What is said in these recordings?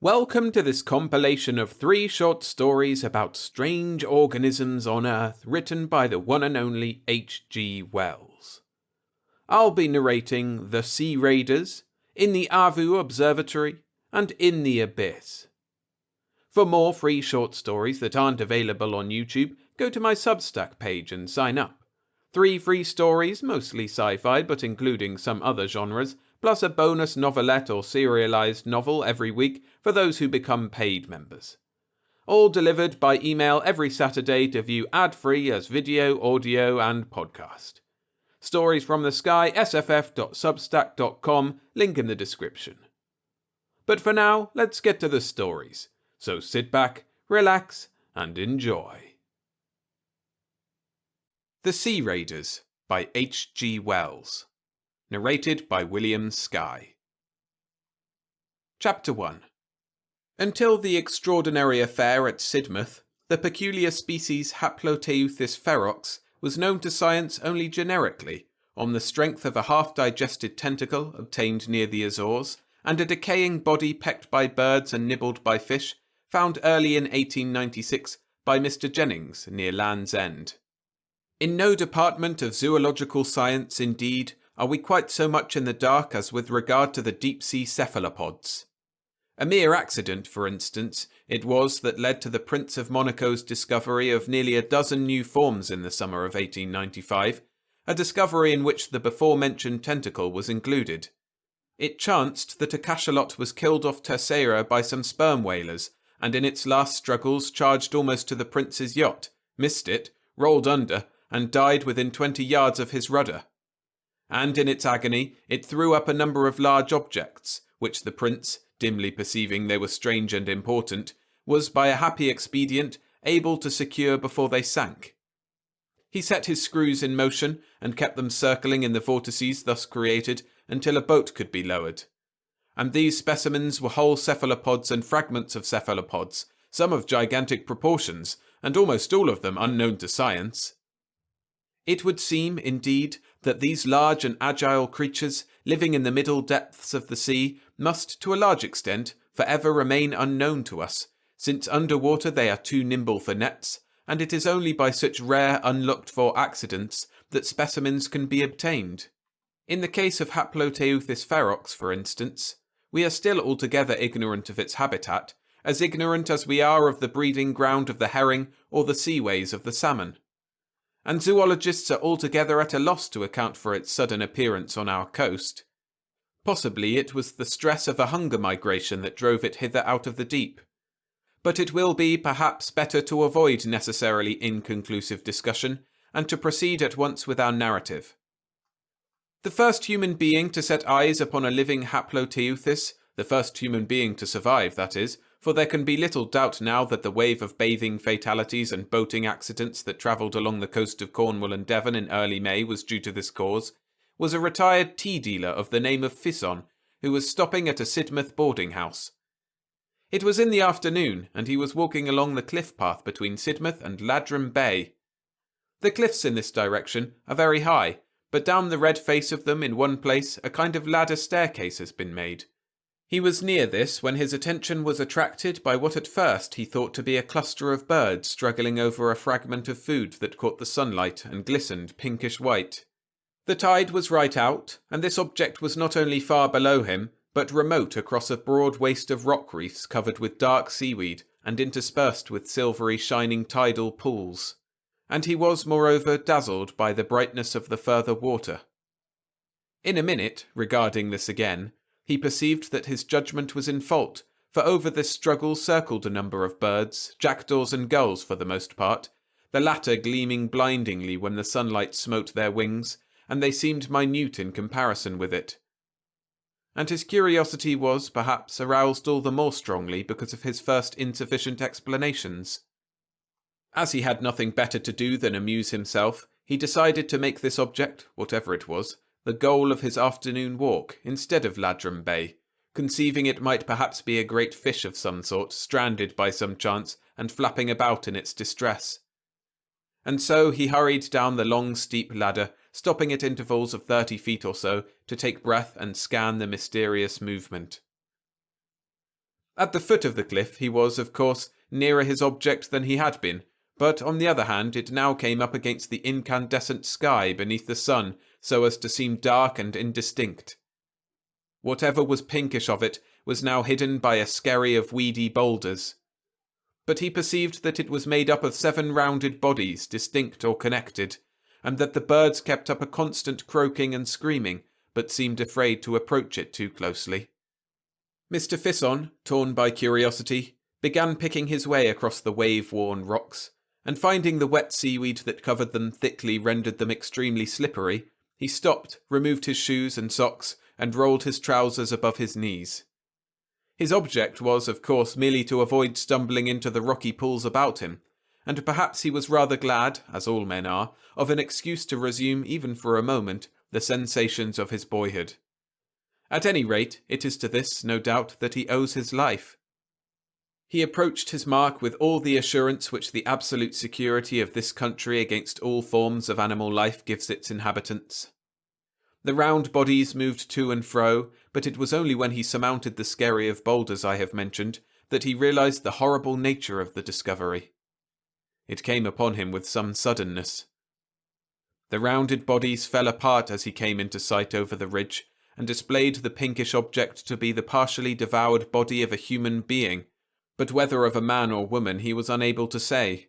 Welcome to this compilation of 3 short stories about strange organisms on Earth written by the one and only H.G. Wells. I'll be narrating The Sea Raiders, In the Avu Observatory, and In the Abyss. For more free short stories that aren't available on YouTube, go to my Substack page and sign up. 3 free stories, mostly sci-fi but including some other genres, plus a bonus novelette or serialized novel every week for those who become paid members. All delivered by email every Saturday to view ad-free as video, audio, and podcast. Stories from the Sky, sff.substack.com, link in the description. But for now, let's get to the stories. So sit back, relax, and enjoy. The Sea Raiders by H.G. Wells. Narrated by William Sky. Chapter 1. Until the extraordinary affair at Sidmouth, the peculiar species Haploteuthis ferox was known to science only generically, on the strength of a half-digested tentacle obtained near the Azores, and a decaying body pecked by birds and nibbled by fish, found early in 1896 by Mr. Jennings near Land's End. In no department of zoological science, indeed, are we quite so much in the dark as with regard to the deep-sea cephalopods. A mere accident, for instance, it was that led to the Prince of Monaco's discovery of nearly a dozen new forms in the summer of 1895, a discovery in which the before-mentioned tentacle was included. It chanced that a cachalot was killed off Terceira by some sperm whalers, and in its last struggles charged almost to the Prince's yacht, missed it, rolled under, and died within 20 yards of his rudder. And in its agony, it threw up a number of large objects, which the Prince, dimly perceiving they were strange and important, was by a happy expedient able to secure before they sank. He set his screws in motion, and kept them circling in the vortices thus created until a boat could be lowered. And these specimens were whole cephalopods and fragments of cephalopods, some of gigantic proportions, and almost all of them unknown to science. It would seem, indeed, that these large and agile creatures, living in the middle depths of the sea, must, to a large extent, forever remain unknown to us, since under water they are too nimble for nets, and it is only by such rare, unlooked-for accidents that specimens can be obtained. In the case of Haploteuthis ferox, for instance, we are still altogether ignorant of its habitat, as ignorant as we are of the breeding ground of the herring or the seaways of the salmon. And zoologists are altogether at a loss to account for its sudden appearance on our coast. Possibly it was the stress of a hunger migration that drove it hither out of the deep. But it will be, perhaps, better to avoid necessarily inconclusive discussion, and to proceed at once with our narrative. The first human being to set eyes upon a living Haploteuthis, the first human being to survive, that is, for there can be little doubt now that the wave of bathing fatalities and boating accidents that travelled along the coast of Cornwall and Devon in early May was due to this cause, was a retired tea dealer of the name of Fisson, who was stopping at a Sidmouth boarding house. It was in the afternoon, and he was walking along the cliff path between Sidmouth and Ladram Bay. The cliffs in this direction are very high, but down the red face of them in one place a kind of ladder staircase has been made. He was near this when his attention was attracted by what at first he thought to be a cluster of birds struggling over a fragment of food that caught the sunlight and glistened pinkish white. The tide was right out, and this object was not only far below him, but remote across a broad waste of rock reefs covered with dark seaweed and interspersed with silvery shining tidal pools. And he was, moreover, dazzled by the brightness of the further water. In a minute, regarding this again, he perceived that his judgment was in fault, for over this struggle circled a number of birds, jackdaws and gulls for the most part, the latter gleaming blindingly when the sunlight smote their wings, and they seemed minute in comparison with it. And his curiosity was, perhaps, aroused all the more strongly because of his first insufficient explanations. As he had nothing better to do than amuse himself, he decided to make this object, whatever it was, the goal of his afternoon walk instead of Ladram Bay, conceiving it might perhaps be a great fish of some sort, stranded by some chance and flapping about in its distress. And so he hurried down the long steep ladder, stopping at intervals of 30 feet or so to take breath and scan the mysterious movement. At the foot of the cliff he was, of course, nearer his object than he had been, but on the other hand it now came up against the incandescent sky beneath the sun so as to seem dark and indistinct. Whatever was pinkish of it was now hidden by a skerry of weedy boulders. But he perceived that it was made up of 7 rounded bodies, distinct or connected, and that the birds kept up a constant croaking and screaming, but seemed afraid to approach it too closely. Mr. Fisson, torn by curiosity, began picking his way across the wave-worn rocks, and finding the wet seaweed that covered them thickly rendered them extremely slippery, he stopped, removed his shoes and socks, and rolled his trousers above his knees. His object was, of course, merely to avoid stumbling into the rocky pools about him, and perhaps he was rather glad, as all men are, of an excuse to resume, even for a moment, the sensations of his boyhood. At any rate, it is to this, no doubt, that he owes his life. He approached his mark with all the assurance which the absolute security of this country against all forms of animal life gives its inhabitants. The round bodies moved to and fro, but it was only when he surmounted the skerry of boulders I have mentioned that he realized the horrible nature of the discovery. It came upon him with some suddenness. The rounded bodies fell apart as he came into sight over the ridge, and displayed the pinkish object to be the partially devoured body of a human being, but whether of a man or woman he was unable to say.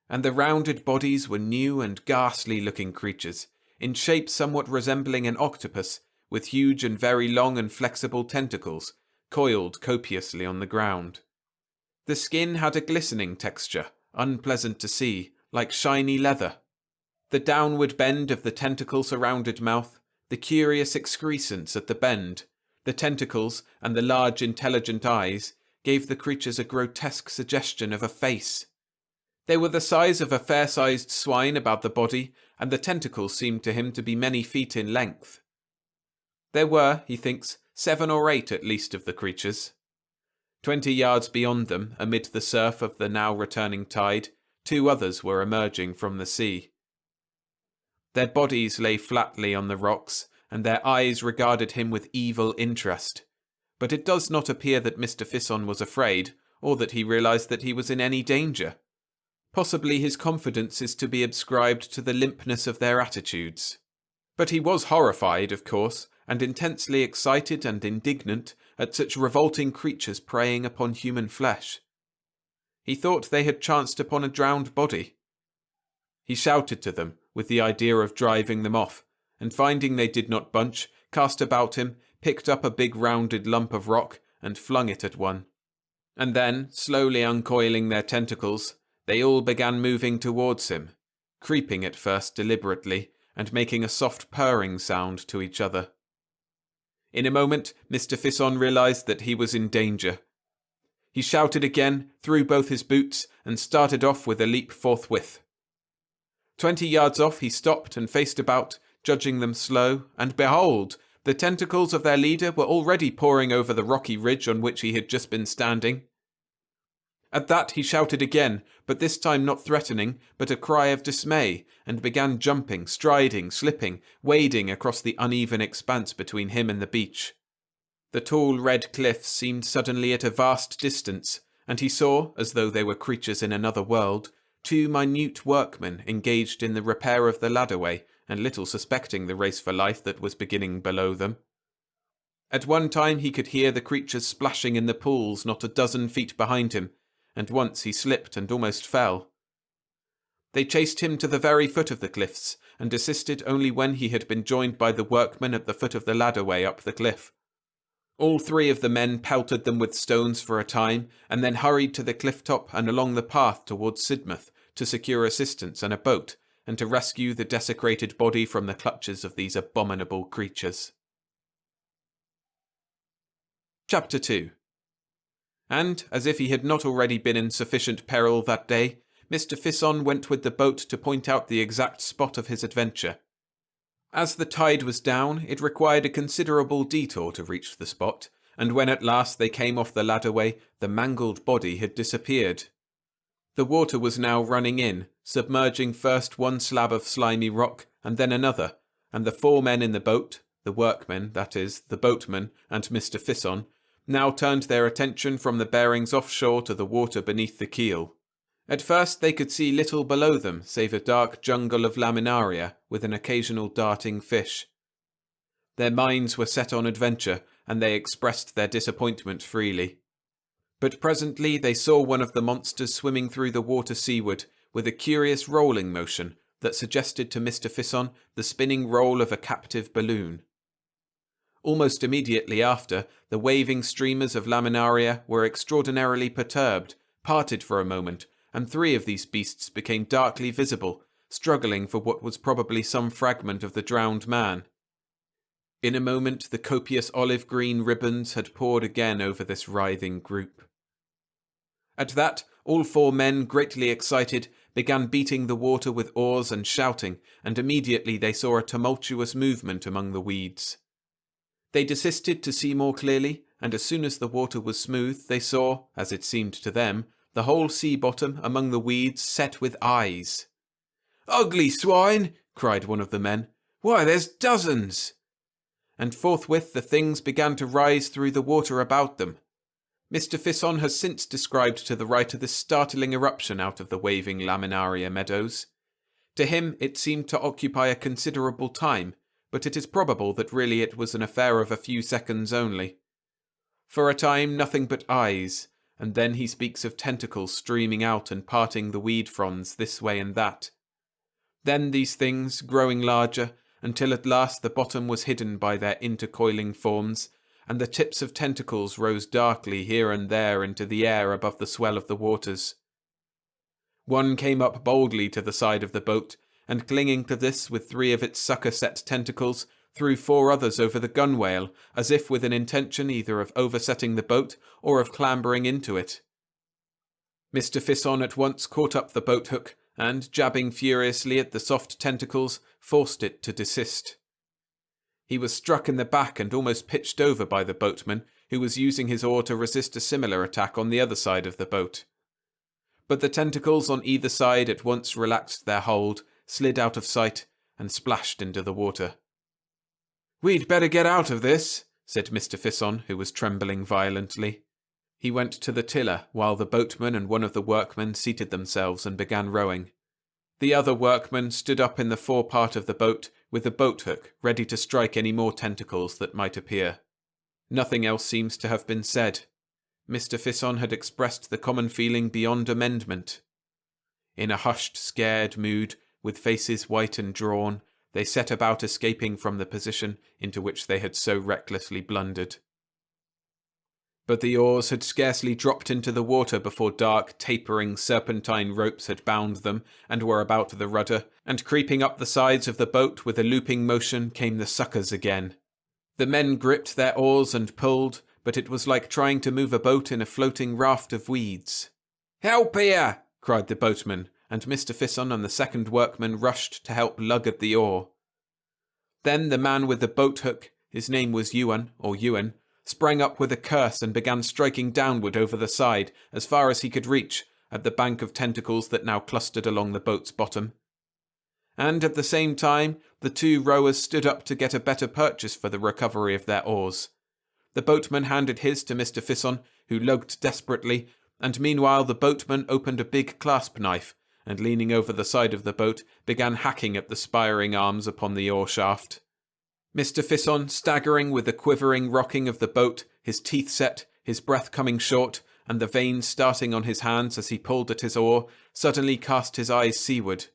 And the rounded bodies were new and ghastly-looking creatures, in shape somewhat resembling an octopus, with huge and very long and flexible tentacles, coiled copiously on the ground. The skin had a glistening texture, unpleasant to see, like shiny leather. The downward bend of the tentacle-surrounded mouth, the curious excrescence at the bend, the tentacles, and the large intelligent eyes, gave the creatures a grotesque suggestion of a face. They were the size of a fair-sized swine about the body, and the tentacles seemed to him to be many feet in length. There were, he thinks, 7 or 8 at least of the creatures. 20 yards beyond them, amid the surf of the now returning tide, 2 others were emerging from the sea. Their bodies lay flatly on the rocks, and their eyes regarded him with evil interest. But it does not appear that Mr. Fisson was afraid, or that he realized that he was in any danger. Possibly his confidence is to be ascribed to the limpness of their attitudes. But he was horrified, of course, and intensely excited and indignant at such revolting creatures preying upon human flesh. He thought they had chanced upon a drowned body. He shouted to them, with the idea of driving them off, and finding they did not bunch, cast about him, picked up a big rounded lump of rock, and flung it at one. And then, slowly uncoiling their tentacles, they all began moving towards him, creeping at first deliberately, and making a soft purring sound to each other. In a moment, Mr. Fisson realized that he was in danger. He shouted again, threw both his boots, and started off with a leap forthwith. 20 yards off he stopped and faced about, judging them slow, and behold, the tentacles of their leader were already pouring over the rocky ridge on which he had just been standing. At that he shouted again, but this time not threatening, but a cry of dismay, and began jumping, striding, slipping, wading across the uneven expanse between him and the beach. The tall red cliffs seemed suddenly at a vast distance, and he saw, as though they were creatures in another world, 2 minute workmen engaged in the repair of the ladderway, and little suspecting the race for life that was beginning below them. At one time he could hear the creatures splashing in the pools not a dozen feet behind him, and once he slipped and almost fell. They chased him to the very foot of the cliffs, and desisted only when he had been joined by the workmen at the foot of the ladderway up the cliff. All 3 of the men pelted them with stones for a time, and then hurried to the cliff top and along the path towards Sidmouth to secure assistance and a boat, and to rescue the desecrated body from the clutches of these abominable creatures. Chapter 2. And, as if he had not already been in sufficient peril that day, Mr. Fisson went with the boat to point out the exact spot of his adventure. As the tide was down, it required a considerable detour to reach the spot, and when at last they came off the ladderway, the mangled body had disappeared. The water was now running in, submerging first one slab of slimy rock, and then another, and the 4 men in the boat, the workmen, that is, the boatman, and Mr. Fisson, now turned their attention from the bearings offshore to the water beneath the keel. At first they could see little below them save a dark jungle of laminaria with an occasional darting fish. Their minds were set on adventure, and they expressed their disappointment freely. But presently they saw one of the monsters swimming through the water seaward with a curious rolling motion that suggested to Mr. Fisson the spinning roll of a captive balloon. Almost immediately after, the waving streamers of laminaria were extraordinarily perturbed, parted for a moment, and 3 of these beasts became darkly visible, struggling for what was probably some fragment of the drowned man. In a moment the copious olive-green ribbons had poured again over this writhing group. At that, all 4 men, greatly excited, began beating the water with oars and shouting, and immediately they saw a tumultuous movement among the weeds. They desisted to see more clearly, and as soon as the water was smooth, they saw, as it seemed to them, the whole sea bottom among the weeds set with eyes. "Ugly swine!" cried one of the men. "Why, there's dozens!" And forthwith the things began to rise through the water about them. Mr. Fisson has since described to the writer this startling eruption out of the waving laminaria meadows. To him it seemed to occupy a considerable time, but it is probable that really it was an affair of a few seconds only. For a time nothing but eyes, and then he speaks of tentacles streaming out and parting the weed fronds this way and that. Then these things, growing larger, until at last the bottom was hidden by their intercoiling forms, and the tips of tentacles rose darkly here and there into the air above the swell of the waters. One came up boldly to the side of the boat, and clinging to this with 3 of its sucker-set tentacles, threw 4 others over the gunwale, as if with an intention either of oversetting the boat or of clambering into it. Mr. Fisson at once caught up the boat-hook, and, jabbing furiously at the soft tentacles, forced it to desist. He was struck in the back and almost pitched over by the boatman, who was using his oar to resist a similar attack on the other side of the boat. But the tentacles on either side at once relaxed their hold, slid out of sight, and splashed into the water. "We'd better get out of this," said Mr. Fisson, who was trembling violently. He went to the tiller, while the boatman and one of the workmen seated themselves and began rowing. The other workman stood up in the forepart of the boat, with the boat-hook ready to strike any more tentacles that might appear. Nothing else seems to have been said. Mr. Fisson had expressed the common feeling beyond amendment. In a hushed, scared mood, with faces white and drawn, they set about escaping from the position into which they had so recklessly blundered. But the oars had scarcely dropped into the water before dark, tapering serpentine ropes had bound them and were about the rudder, and creeping up the sides of the boat with a looping motion came the suckers again. The men gripped their oars and pulled, but it was like trying to move a boat in a floating raft of weeds. "Help here!" cried the boatman, and Mr. Fisson and the second workman rushed to help lug at the oar. Then the man with the boat-hook, his name was Ewan, sprang up with a curse and began striking downward over the side, as far as he could reach, at the bank of tentacles that now clustered along the boat's bottom. And at the same time, the 2 rowers stood up to get a better purchase for the recovery of their oars. The boatman handed his to Mr. Fisson, who lugged desperately, and meanwhile the boatman opened a big clasp knife, and leaning over the side of the boat, began hacking at the spiring arms upon the oar shaft. Mr. Fisson, staggering with the quivering rocking of the boat, his teeth set, his breath coming short, and the veins starting on his hands as he pulled at his oar, suddenly cast his eyes seaward.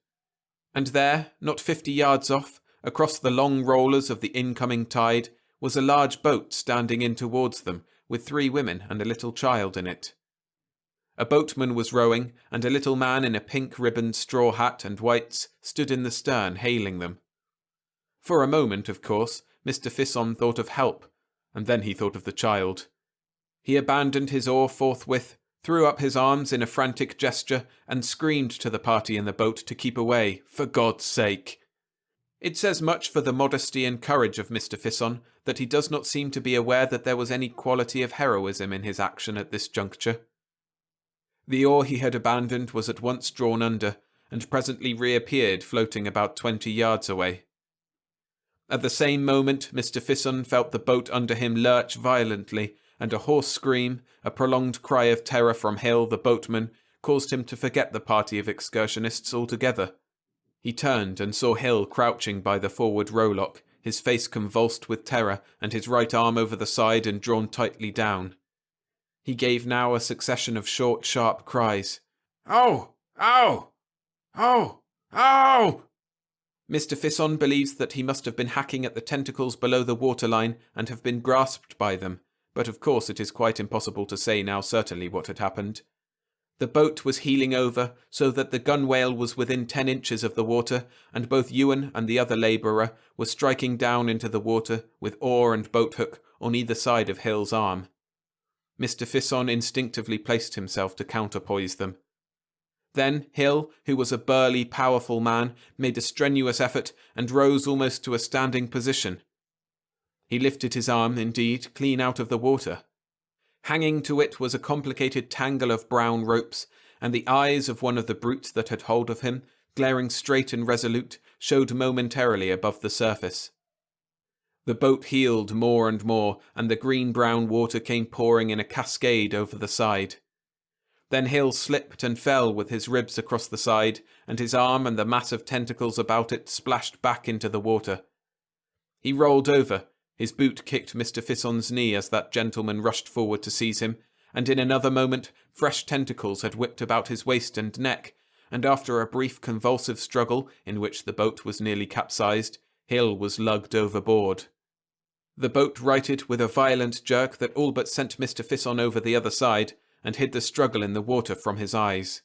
And there, not 50 yards off, across the long rollers of the incoming tide, was a large boat standing in towards them, with 3 women and a little child in it. A boatman was rowing, and a little man in a pink-ribboned straw hat and whites stood in the stern hailing them. For a moment, of course, Mr. Fisson thought of help, and then he thought of the child. He abandoned his oar forthwith, threw up his arms in a frantic gesture, and screamed to the party in the boat to keep away, for God's sake. It says much for the modesty and courage of Mr. Fisson that he does not seem to be aware that there was any quality of heroism in his action at this juncture. The oar he had abandoned was at once drawn under, and presently reappeared floating about 20 yards away. At the same moment Mr. Fisson felt the boat under him lurch violently, and a hoarse scream, a prolonged cry of terror from Hill, the boatman, caused him to forget the party of excursionists altogether. He turned and saw Hill crouching by the forward rowlock, his face convulsed with terror and his right arm over the side and drawn tightly down. He gave now a succession of short, sharp cries. "Oh! Ow! Oh! Ow!" Mr. Fisson believes that he must have been hacking at the tentacles below the waterline and have been grasped by them, but of course it is quite impossible to say now certainly what had happened. The boat was heeling over, so that the gunwale was within 10 inches of the water, and both Ewan and the other labourer were striking down into the water with oar and boathook on either side of Hill's arm. Mr. Fisson instinctively placed himself to counterpoise them. Then Hill, who was a burly, powerful man, made a strenuous effort and rose almost to a standing position. He lifted his arm, indeed, clean out of the water. Hanging to it was a complicated tangle of brown ropes, and the eyes of one of the brutes that had hold of him, glaring straight and resolute, showed momentarily above the surface. The boat heeled more and more, and the green-brown water came pouring in a cascade over the side. Then Hill slipped and fell with his ribs across the side, and his arm and the mass of tentacles about it splashed back into the water. He rolled over. His boot kicked Mr. Fisson's knee as that gentleman rushed forward to seize him, and in another moment fresh tentacles had whipped about his waist and neck, and after a brief convulsive struggle, in which the boat was nearly capsized, Hill was lugged overboard. The boat righted with a violent jerk that all but sent Mr. Fisson over the other side, and hid the struggle in the water from his eyes.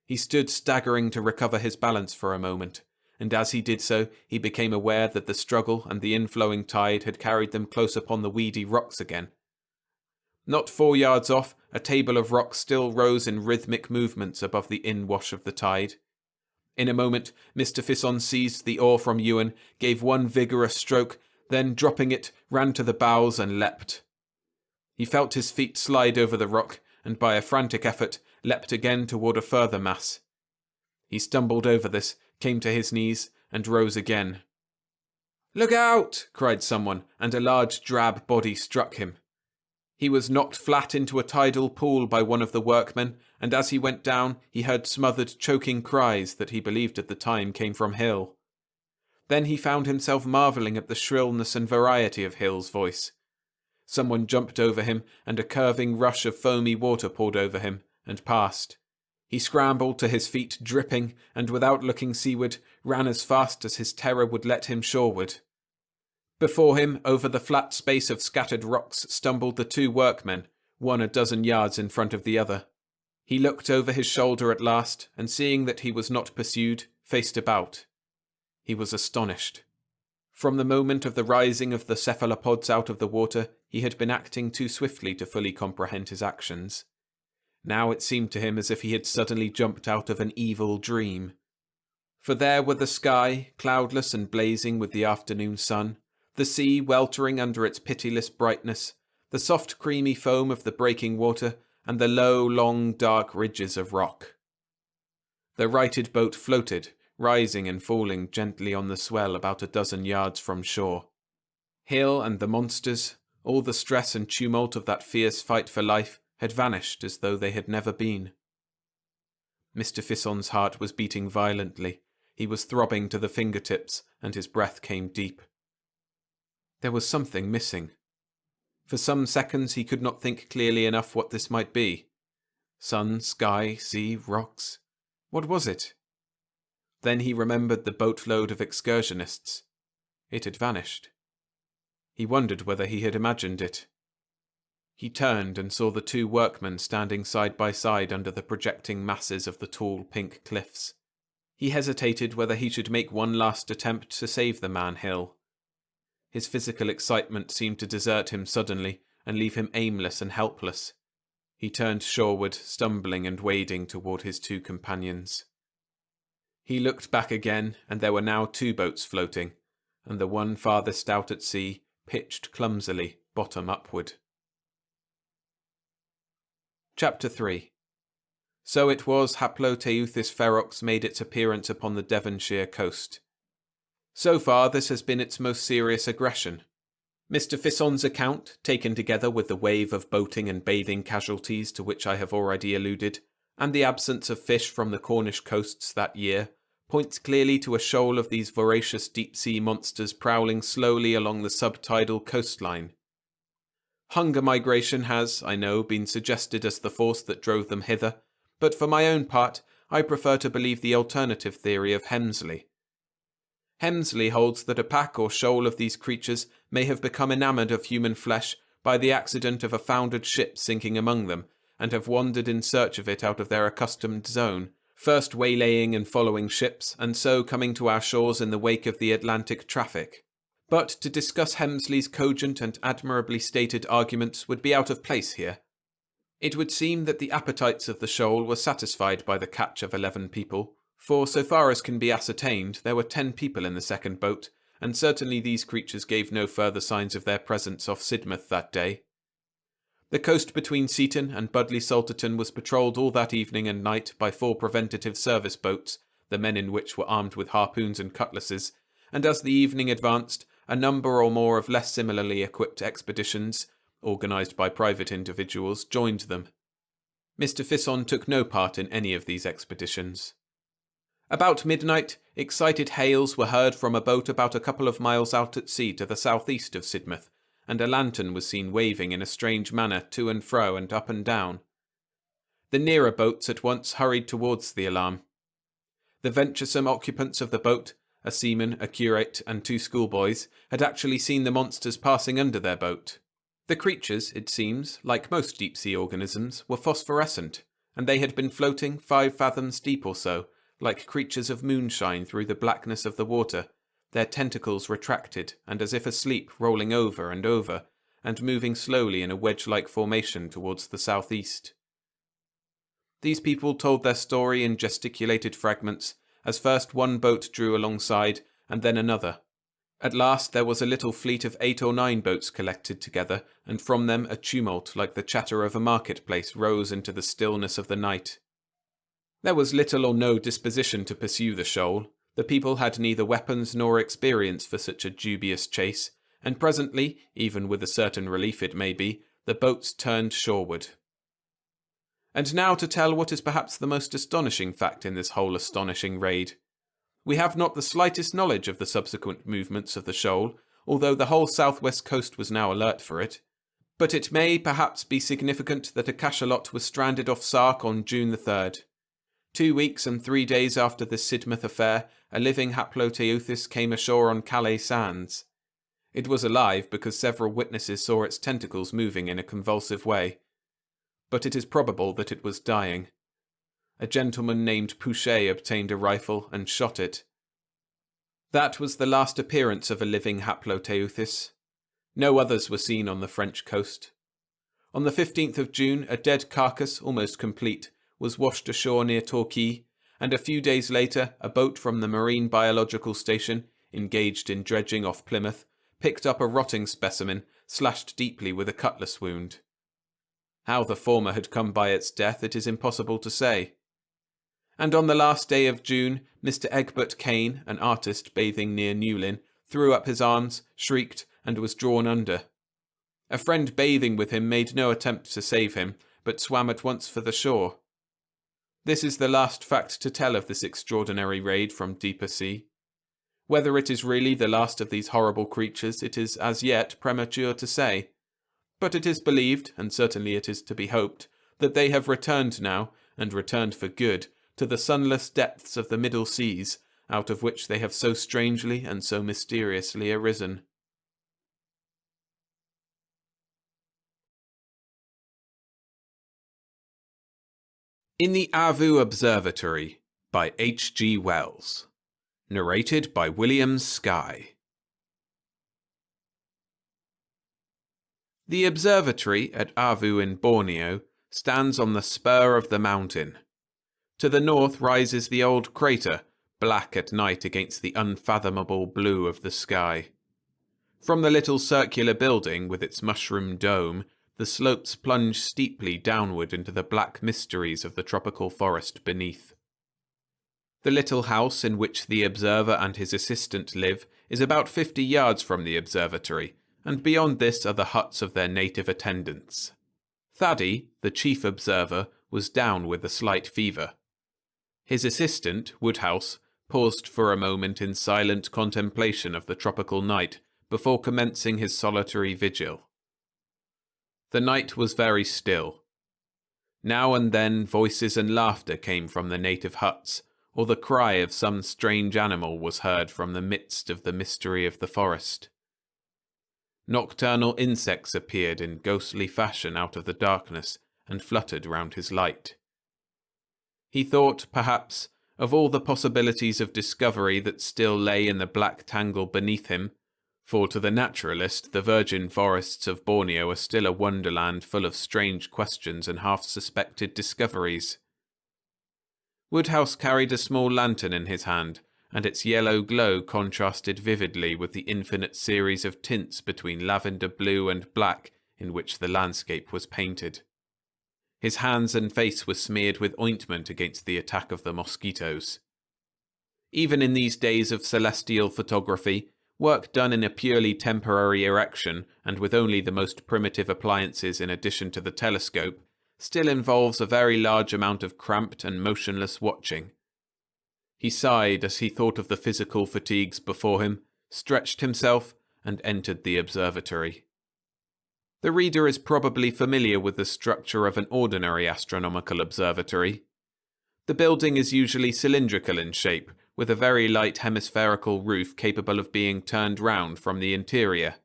He stood staggering to recover his balance for a moment, and as he did so he became aware that the struggle and the inflowing tide had carried them close upon the weedy rocks again. Not 4 yards off, a table of rocks still rose in rhythmic movements above the inwash of the tide. In a moment Mr. Fisson seized the oar from Ewan, gave one vigorous stroke, then dropping it, ran to the bows and leapt. He felt his feet slide over the rock, and by a frantic effort leapt again toward a further mass. He stumbled over this, came to his knees, and rose again. "Look out!" cried someone, and a large drab body struck him. He was knocked flat into a tidal pool by one of the workmen, and as he went down he heard smothered, choking cries that he believed at the time came from Hill. Then he found himself marvelling at the shrillness and variety of Hill's voice. Someone jumped over him, and a curving rush of foamy water poured over him, and passed. He scrambled to his feet, dripping, and without looking seaward, ran as fast as his terror would let him shoreward. Before him, over the flat space of scattered rocks, stumbled the 2 workmen, one a dozen yards in front of the other. He looked over his shoulder at last, and seeing that he was not pursued, faced about. He was astonished. From the moment of the rising of the cephalopods out of the water, he had been acting too swiftly to fully comprehend his actions. Now it seemed to him as if he had suddenly jumped out of an evil dream. For there were the sky, cloudless and blazing with the afternoon sun, the sea weltering under its pitiless brightness, the soft creamy foam of the breaking water, and the low, long, dark ridges of rock. The righted boat floated, rising and falling gently on the swell about a dozen yards from shore. Hill and the monsters, all the stress and tumult of that fierce fight for life, had vanished as though they had never been. Mr. Fisson's heart was beating violently. He was throbbing to the fingertips, and his breath came deep. There was something missing. For some seconds he could not think clearly enough what this might be. Sun, sky, sea, rocks. What was it? Then he remembered the boatload of excursionists. It had vanished. He wondered whether he had imagined it. He turned and saw the 2 workmen standing side by side under the projecting masses of the tall pink cliffs. He hesitated whether he should make one last attempt to save the man Hill. His physical excitement seemed to desert him suddenly and leave him aimless and helpless. He turned shoreward, stumbling and wading toward his 2 companions. He looked back again, and there were now 2 boats floating, and the one farthest out at sea pitched clumsily, bottom upward. Chapter 3. So it was Haploteuthis ferox made its appearance upon the Devonshire coast. So far this has been its most serious aggression. Mr. Fisson's account, taken together with the wave of boating and bathing casualties to which I have already alluded, and the absence of fish from the Cornish coasts that year, points clearly to a shoal of these voracious deep-sea monsters prowling slowly along the subtidal coastline. Hunger migration has, I know, been suggested as the force that drove them hither, but for my own part, I prefer to believe the alternative theory of Hemsley. Hemsley holds that a pack or shoal of these creatures may have become enamoured of human flesh by the accident of a foundered ship sinking among them, and have wandered in search of it out of their accustomed zone, first waylaying and following ships, and so coming to our shores in the wake of the Atlantic traffic. But to discuss Hemsley's cogent and admirably stated arguments would be out of place here. It would seem that the appetites of the shoal were satisfied by the catch of 11 people, for so far as can be ascertained, there were 10 people in the second boat, and certainly these creatures gave no further signs of their presence off Sidmouth that day. The coast between Seaton and Budleigh Salterton was patrolled all that evening and night by 4 preventative service boats, the men in which were armed with harpoons and cutlasses, and as the evening advanced, a number or more of less similarly equipped expeditions, organised by private individuals, joined them. Mr. Fisson took no part in any of these expeditions. About midnight, excited hails were heard from a boat about a couple of miles out at sea to the southeast of Sidmouth, and a lantern was seen waving in a strange manner to and fro and up and down. The nearer boats at once hurried towards the alarm. The venturesome occupants of the boat, a seaman, a curate, and 2 schoolboys, had actually seen the monsters passing under their boat. The creatures, it seems, like most deep-sea organisms, were phosphorescent, and they had been floating 5 fathoms deep or so, like creatures of moonshine through the blackness of the water, their tentacles retracted and as if asleep rolling over, and moving slowly in a wedge-like formation towards the southeast. These people told their story in gesticulated fragments, as first one boat drew alongside, and then another. At last there was a little fleet of 8 or 9 boats collected together, and from them a tumult like the chatter of a marketplace rose into the stillness of the night. There was little or no disposition to pursue the shoal. The people had neither weapons nor experience for such a dubious chase, and presently, even with a certain relief it may be, the boats turned shoreward. And now to tell what is perhaps the most astonishing fact in this whole astonishing raid. We have not the slightest knowledge of the subsequent movements of the shoal, although the whole southwest coast was now alert for it. But it may perhaps be significant that a cachalot was stranded off Sark on June the 3rd. 2 weeks and 3 days after the Sidmouth affair, a living Haploteuthis came ashore on Calais sands. It was alive because several witnesses saw its tentacles moving in a convulsive way. But it is probable that it was dying. A gentleman named Pouchet obtained a rifle and shot it. That was the last appearance of a living Haploteuthis. No others were seen on the French coast. On the 15th of June, a dead carcass, almost complete, was washed ashore near Torquay, and a few days later a boat from the Marine Biological Station, engaged in dredging off Plymouth, picked up a rotting specimen, slashed deeply with a cutlass wound. How the former had come by its death it is impossible to say. And on the last day of June, Mr. Egbert Kane, an artist bathing near Newlyn, threw up his arms, shrieked, and was drawn under. A friend bathing with him made no attempt to save him, but swam at once for the shore. This is the last fact to tell of this extraordinary raid from deeper sea. Whether it is really the last of these horrible creatures, it is as yet premature to say. But it is believed, and certainly it is to be hoped, that they have returned now, and returned for good, to the sunless depths of the middle seas, out of which they have so strangely and so mysteriously arisen. In the Avu Observatory by H. G. Wells. Narrated by William Skye. The observatory at Avu in Borneo stands on the spur of the mountain. To the north rises the old crater, black at night against the unfathomable blue of the sky. From the little circular building with its mushroom dome, the slopes plunge steeply downward into the black mysteries of the tropical forest beneath. The little house in which the observer and his assistant live is about 50 yards from the observatory, and beyond this are the huts of their native attendants. Thaddy, the chief observer, was down with a slight fever. His assistant, Woodhouse, paused for a moment in silent contemplation of the tropical night before commencing his solitary vigil. The night was very still. Now and then voices and laughter came from the native huts, or the cry of some strange animal was heard from the midst of the mystery of the forest. Nocturnal insects appeared in ghostly fashion out of the darkness and fluttered round his light. He thought, perhaps, of all the possibilities of discovery that still lay in the black tangle beneath him, for to the naturalist the virgin forests of Borneo are still a wonderland full of strange questions and half-suspected discoveries. Woodhouse carried a small lantern in his hand, and its yellow glow contrasted vividly with the infinite series of tints between lavender blue and black in which the landscape was painted. His hands and face were smeared with ointment against the attack of the mosquitoes. Even in these days of celestial photography, work done in a purely temporary erection and with only the most primitive appliances in addition to the telescope, still involves a very large amount of cramped and motionless watching. He sighed as he thought of the physical fatigues before him, stretched himself, and entered the observatory. The reader is probably familiar with the structure of an ordinary astronomical observatory. The building is usually cylindrical in shape, with a very light hemispherical roof capable of being turned round from the interior.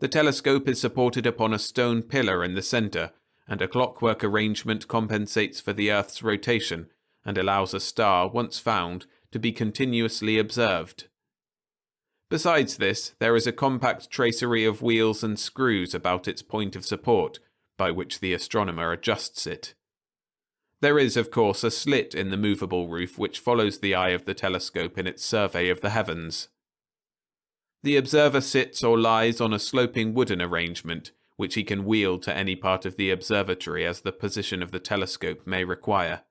The telescope is supported upon a stone pillar in the centre, and a clockwork arrangement compensates for the Earth's rotation and allows a star, once found, to be continuously observed. Besides this, there is a compact tracery of wheels and screws about its point of support, by which the astronomer adjusts it. There is, of course, a slit in the movable roof which follows the eye of the telescope in its survey of the heavens. The observer sits or lies on a sloping wooden arrangement, which he can wheel to any part of the observatory as the position of the telescope may require.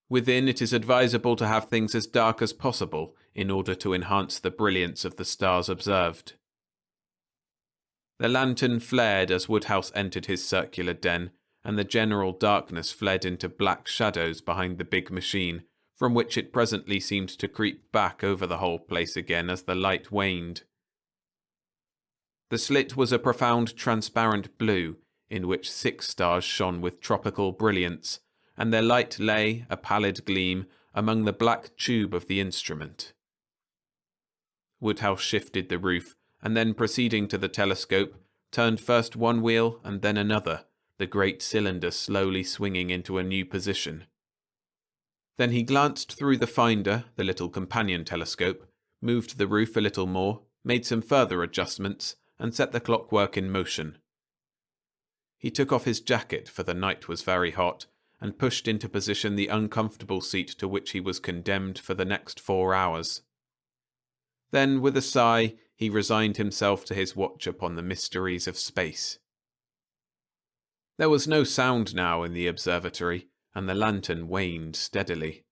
Within, it is advisable to have things as dark as possible in order to enhance the brilliance of the stars observed. The lantern flared as Woodhouse entered his circular den, and the general darkness fled into black shadows behind the big machine, from which it presently seemed to creep back over the whole place again as the light waned. The slit was a profound transparent blue, in which 6 stars shone with tropical brilliance, and their light lay, a pallid gleam, among the black tube of the instrument. Woodhouse shifted the roof, and then proceeding to the telescope, turned first one wheel and then another, the great cylinder slowly swinging into a new position. Then he glanced through the finder, the little companion telescope, moved the roof a little more, made some further adjustments, and set the clockwork in motion. He took off his jacket, for the night was very hot, and pushed into position the uncomfortable seat to which he was condemned for the next 4 hours. Then, with a sigh, he resigned himself to his watch upon the mysteries of space. There was no sound now in the observatory, and the lantern waned steadily.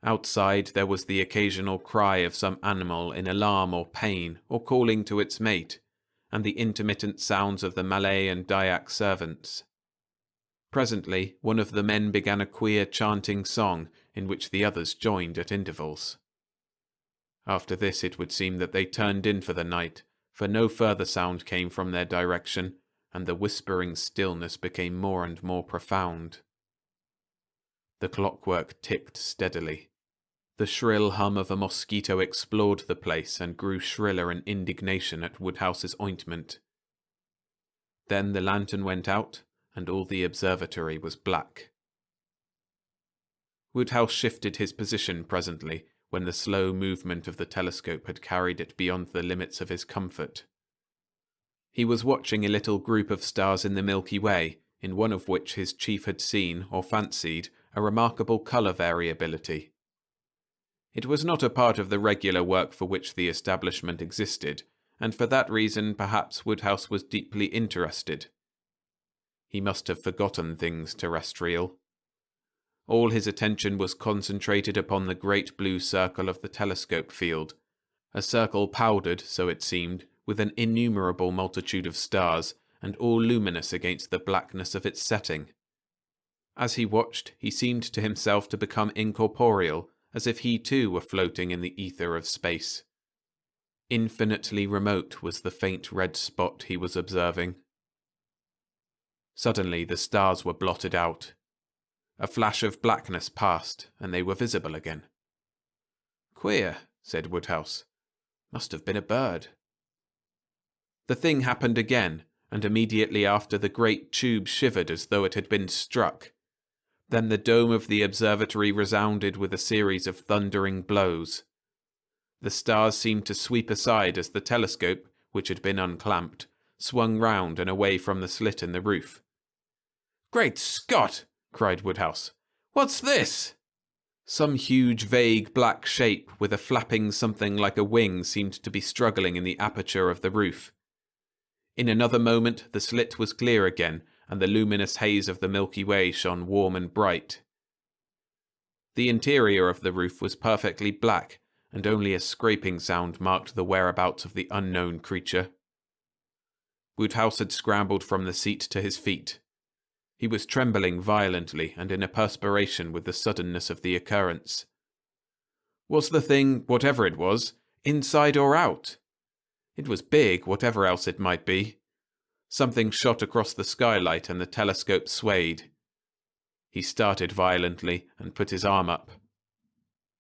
Outside there was the occasional cry of some animal in alarm or pain, or calling to its mate, and the intermittent sounds of the Malay and Dayak servants. Presently, one of the men began a queer chanting song, in which the others joined at intervals. After this it would seem that they turned in for the night, for no further sound came from their direction, and the whispering stillness became more and more profound. The clockwork ticked steadily. The shrill hum of a mosquito explored the place and grew shriller in indignation at Woodhouse's ointment. Then the lantern went out, and all the observatory was black. Woodhouse shifted his position presently, when the slow movement of the telescope had carried it beyond the limits of his comfort. He was watching a little group of stars in the Milky Way, in one of which his chief had seen, or fancied, a remarkable colour variability. It was not a part of the regular work for which the establishment existed, and for that reason perhaps Woodhouse was deeply interested. He must have forgotten things terrestrial. All his attention was concentrated upon the great blue circle of the telescope field, a circle powdered, so it seemed, with an innumerable multitude of stars, and all luminous against the blackness of its setting. As he watched, he seemed to himself to become incorporeal, as if he too were floating in the ether of space. Infinitely remote was the faint red spot he was observing. Suddenly the stars were blotted out. A flash of blackness passed, and they were visible again. "Queer," said Woodhouse. "Must have been a bird." The thing happened again, and immediately after the great tube shivered as though it had been struck. Then the dome of the observatory resounded with a series of thundering blows. The stars seemed to sweep aside as the telescope, which had been unclamped, swung round and away from the slit in the roof. "Great Scott!" cried Woodhouse. "What's this?" Some huge, vague black shape with a flapping something like a wing seemed to be struggling in the aperture of the roof. In another moment the slit was clear again, and the luminous haze of the Milky Way shone warm and bright. The interior of the roof was perfectly black, and only a scraping sound marked the whereabouts of the unknown creature. Woodhouse had scrambled from the seat to his feet. He was trembling violently and in a perspiration with the suddenness of the occurrence. Was the thing, whatever it was, inside or out? It was big, whatever else it might be. Something shot across the skylight and the telescope swayed. He started violently and put his arm up.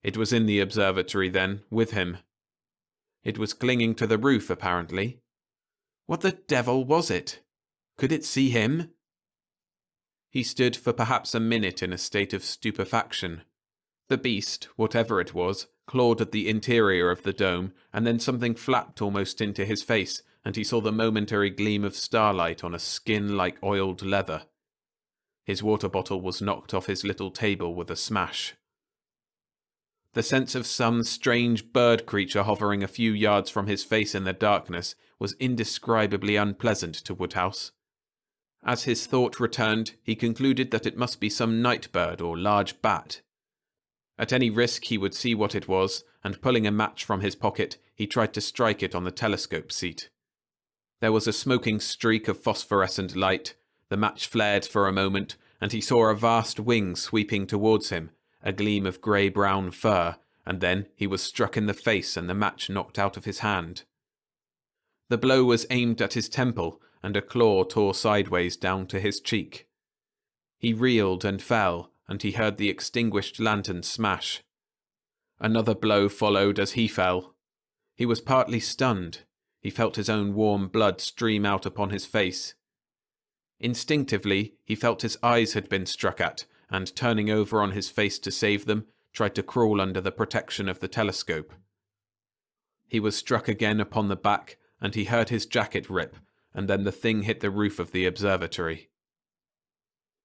It was in the observatory then, with him. It was clinging to the roof, apparently. What the devil was it? Could it see him? He stood for perhaps a minute in a state of stupefaction. The beast, whatever it was, clawed at the interior of the dome, and then something flapped almost into his face, and he saw the momentary gleam of starlight on a skin like oiled leather. His water bottle was knocked off his little table with a smash. The sense of some strange bird creature hovering a few yards from his face in the darkness was indescribably unpleasant to Woodhouse. As his thought returned, he concluded that it must be some night bird or large bat. At any risk he would see what it was, and pulling a match from his pocket, he tried to strike it on the telescope seat. There was a smoking streak of phosphorescent light, the match flared for a moment, and he saw a vast wing sweeping towards him, a gleam of grey-brown fur, and then he was struck in the face and the match knocked out of his hand. The blow was aimed at his temple, and a claw tore sideways down to his cheek. He reeled and fell, and he heard the extinguished lantern smash. Another blow followed as he fell. He was partly stunned. He felt his own warm blood stream out upon his face. Instinctively, he felt his eyes had been struck at, and turning over on his face to save them, tried to crawl under the protection of the telescope. He was struck again upon the back, and he heard his jacket rip, and then the thing hit the roof of the observatory.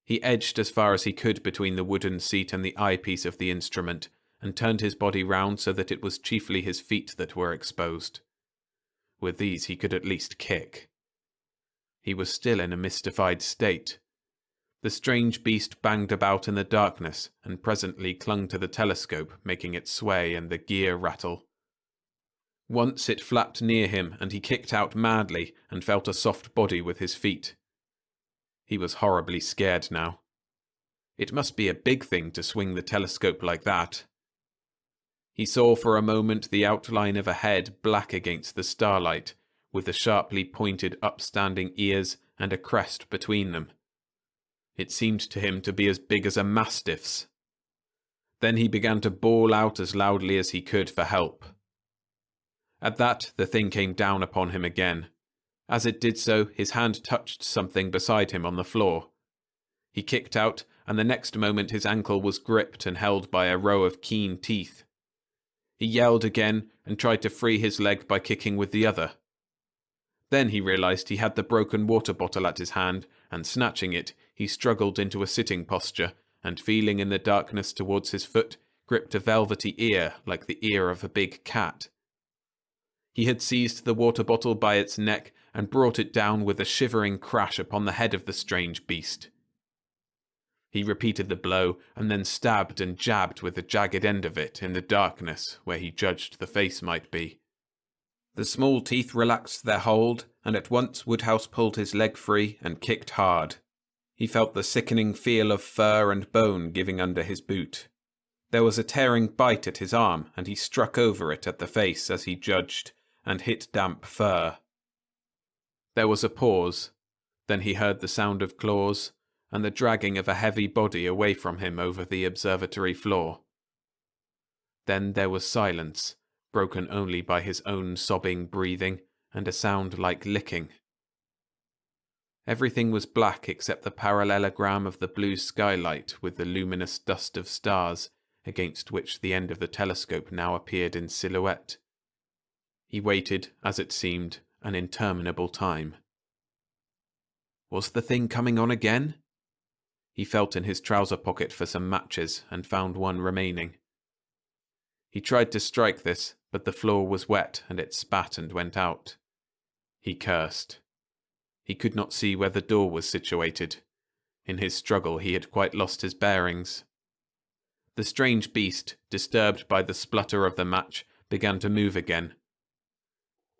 He edged as far as he could between the wooden seat and the eyepiece of the instrument, and turned his body round so that it was chiefly his feet that were exposed. With these he could at least kick. He was still in a mystified state. The strange beast banged about in the darkness, and presently clung to the telescope, making it sway and the gear rattle. Once it flapped near him, and he kicked out madly, and felt a soft body with his feet. He was horribly scared now. It must be a big thing to swing the telescope like that. He saw for a moment the outline of a head black against the starlight, with the sharply pointed upstanding ears and a crest between them. It seemed to him to be as big as a mastiff's. Then he began to bawl out as loudly as he could for help. At that, the thing came down upon him again. As it did so, his hand touched something beside him on the floor. He kicked out, and the next moment his ankle was gripped and held by a row of keen teeth. He yelled again and tried to free his leg by kicking with the other. Then he realized he had the broken water bottle at his hand, and snatching it, he struggled into a sitting posture, and feeling in the darkness towards his foot, gripped a velvety ear like the ear of a big cat. He had seized the water bottle by its neck and brought it down with a shivering crash upon the head of the strange beast. He repeated the blow, and then stabbed and jabbed with the jagged end of it in the darkness where he judged the face might be. The small teeth relaxed their hold, and at once Woodhouse pulled his leg free and kicked hard. He felt the sickening feel of fur and bone giving under his boot. There was a tearing bite at his arm, and he struck over it at the face as he judged, and hit damp fur. There was a pause. Then he heard the sound of claws, and the dragging of a heavy body away from him over the observatory floor. Then there was silence, broken only by his own sobbing breathing and a sound like licking. Everything was black except the parallelogram of the blue skylight with the luminous dust of stars against which the end of the telescope now appeared in silhouette. He waited, as it seemed, an interminable time. Was the thing coming on again? He felt in his trouser pocket for some matches and found one remaining. He tried to strike this, but the floor was wet and it spat and went out. He cursed. He could not see where the door was situated. In his struggle he had quite lost his bearings. The strange beast, disturbed by the splutter of the match, began to move again.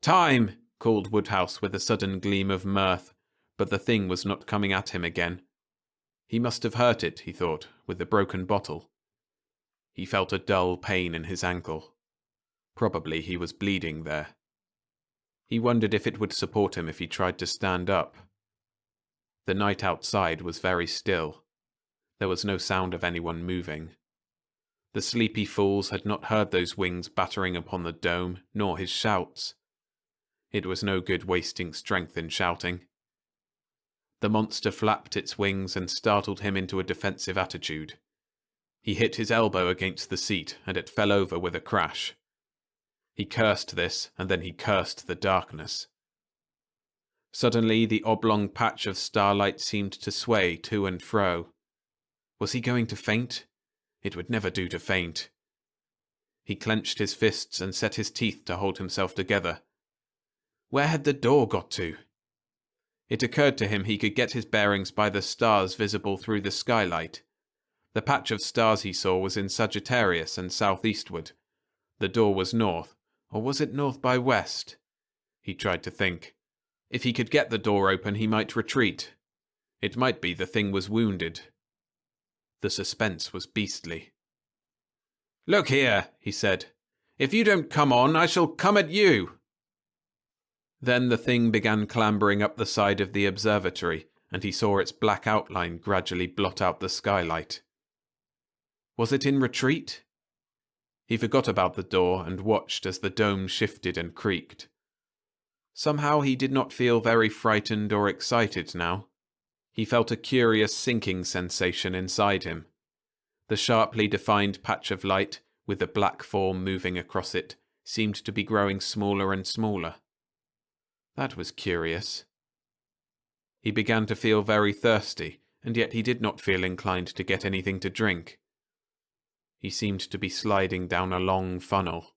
"Time!" called Woodhouse with a sudden gleam of mirth, but the thing was not coming at him again. He must have hurt it, he thought, with the broken bottle. He felt a dull pain in his ankle. Probably he was bleeding there. He wondered if it would support him if he tried to stand up. The night outside was very still. There was no sound of anyone moving. The sleepy fools had not heard those wings battering upon the dome, nor his shouts. It was no good wasting strength in shouting. The monster flapped its wings and startled him into a defensive attitude. He hit his elbow against the seat, and it fell over with a crash. He cursed this, and then he cursed the darkness. Suddenly the oblong patch of starlight seemed to sway to and fro. Was he going to faint? It would never do to faint. He clenched his fists and set his teeth to hold himself together. Where had the door got to? It occurred to him he could get his bearings by the stars visible through the skylight. The patch of stars he saw was in Sagittarius and southeastward. The door was north, or was it north by west? He tried to think. If he could get the door open, he might retreat. It might be the thing was wounded. The suspense was beastly. "Look here," he said. "If you don't come on, I shall come at you." Then the thing began clambering up the side of the observatory, and he saw its black outline gradually blot out the skylight. Was it in retreat? He forgot about the door and watched as the dome shifted and creaked. Somehow he did not feel very frightened or excited now. He felt a curious sinking sensation inside him. The sharply defined patch of light, with the black form moving across it, seemed to be growing smaller and smaller. That was curious. He began to feel very thirsty, and yet he did not feel inclined to get anything to drink. He seemed to be sliding down a long funnel.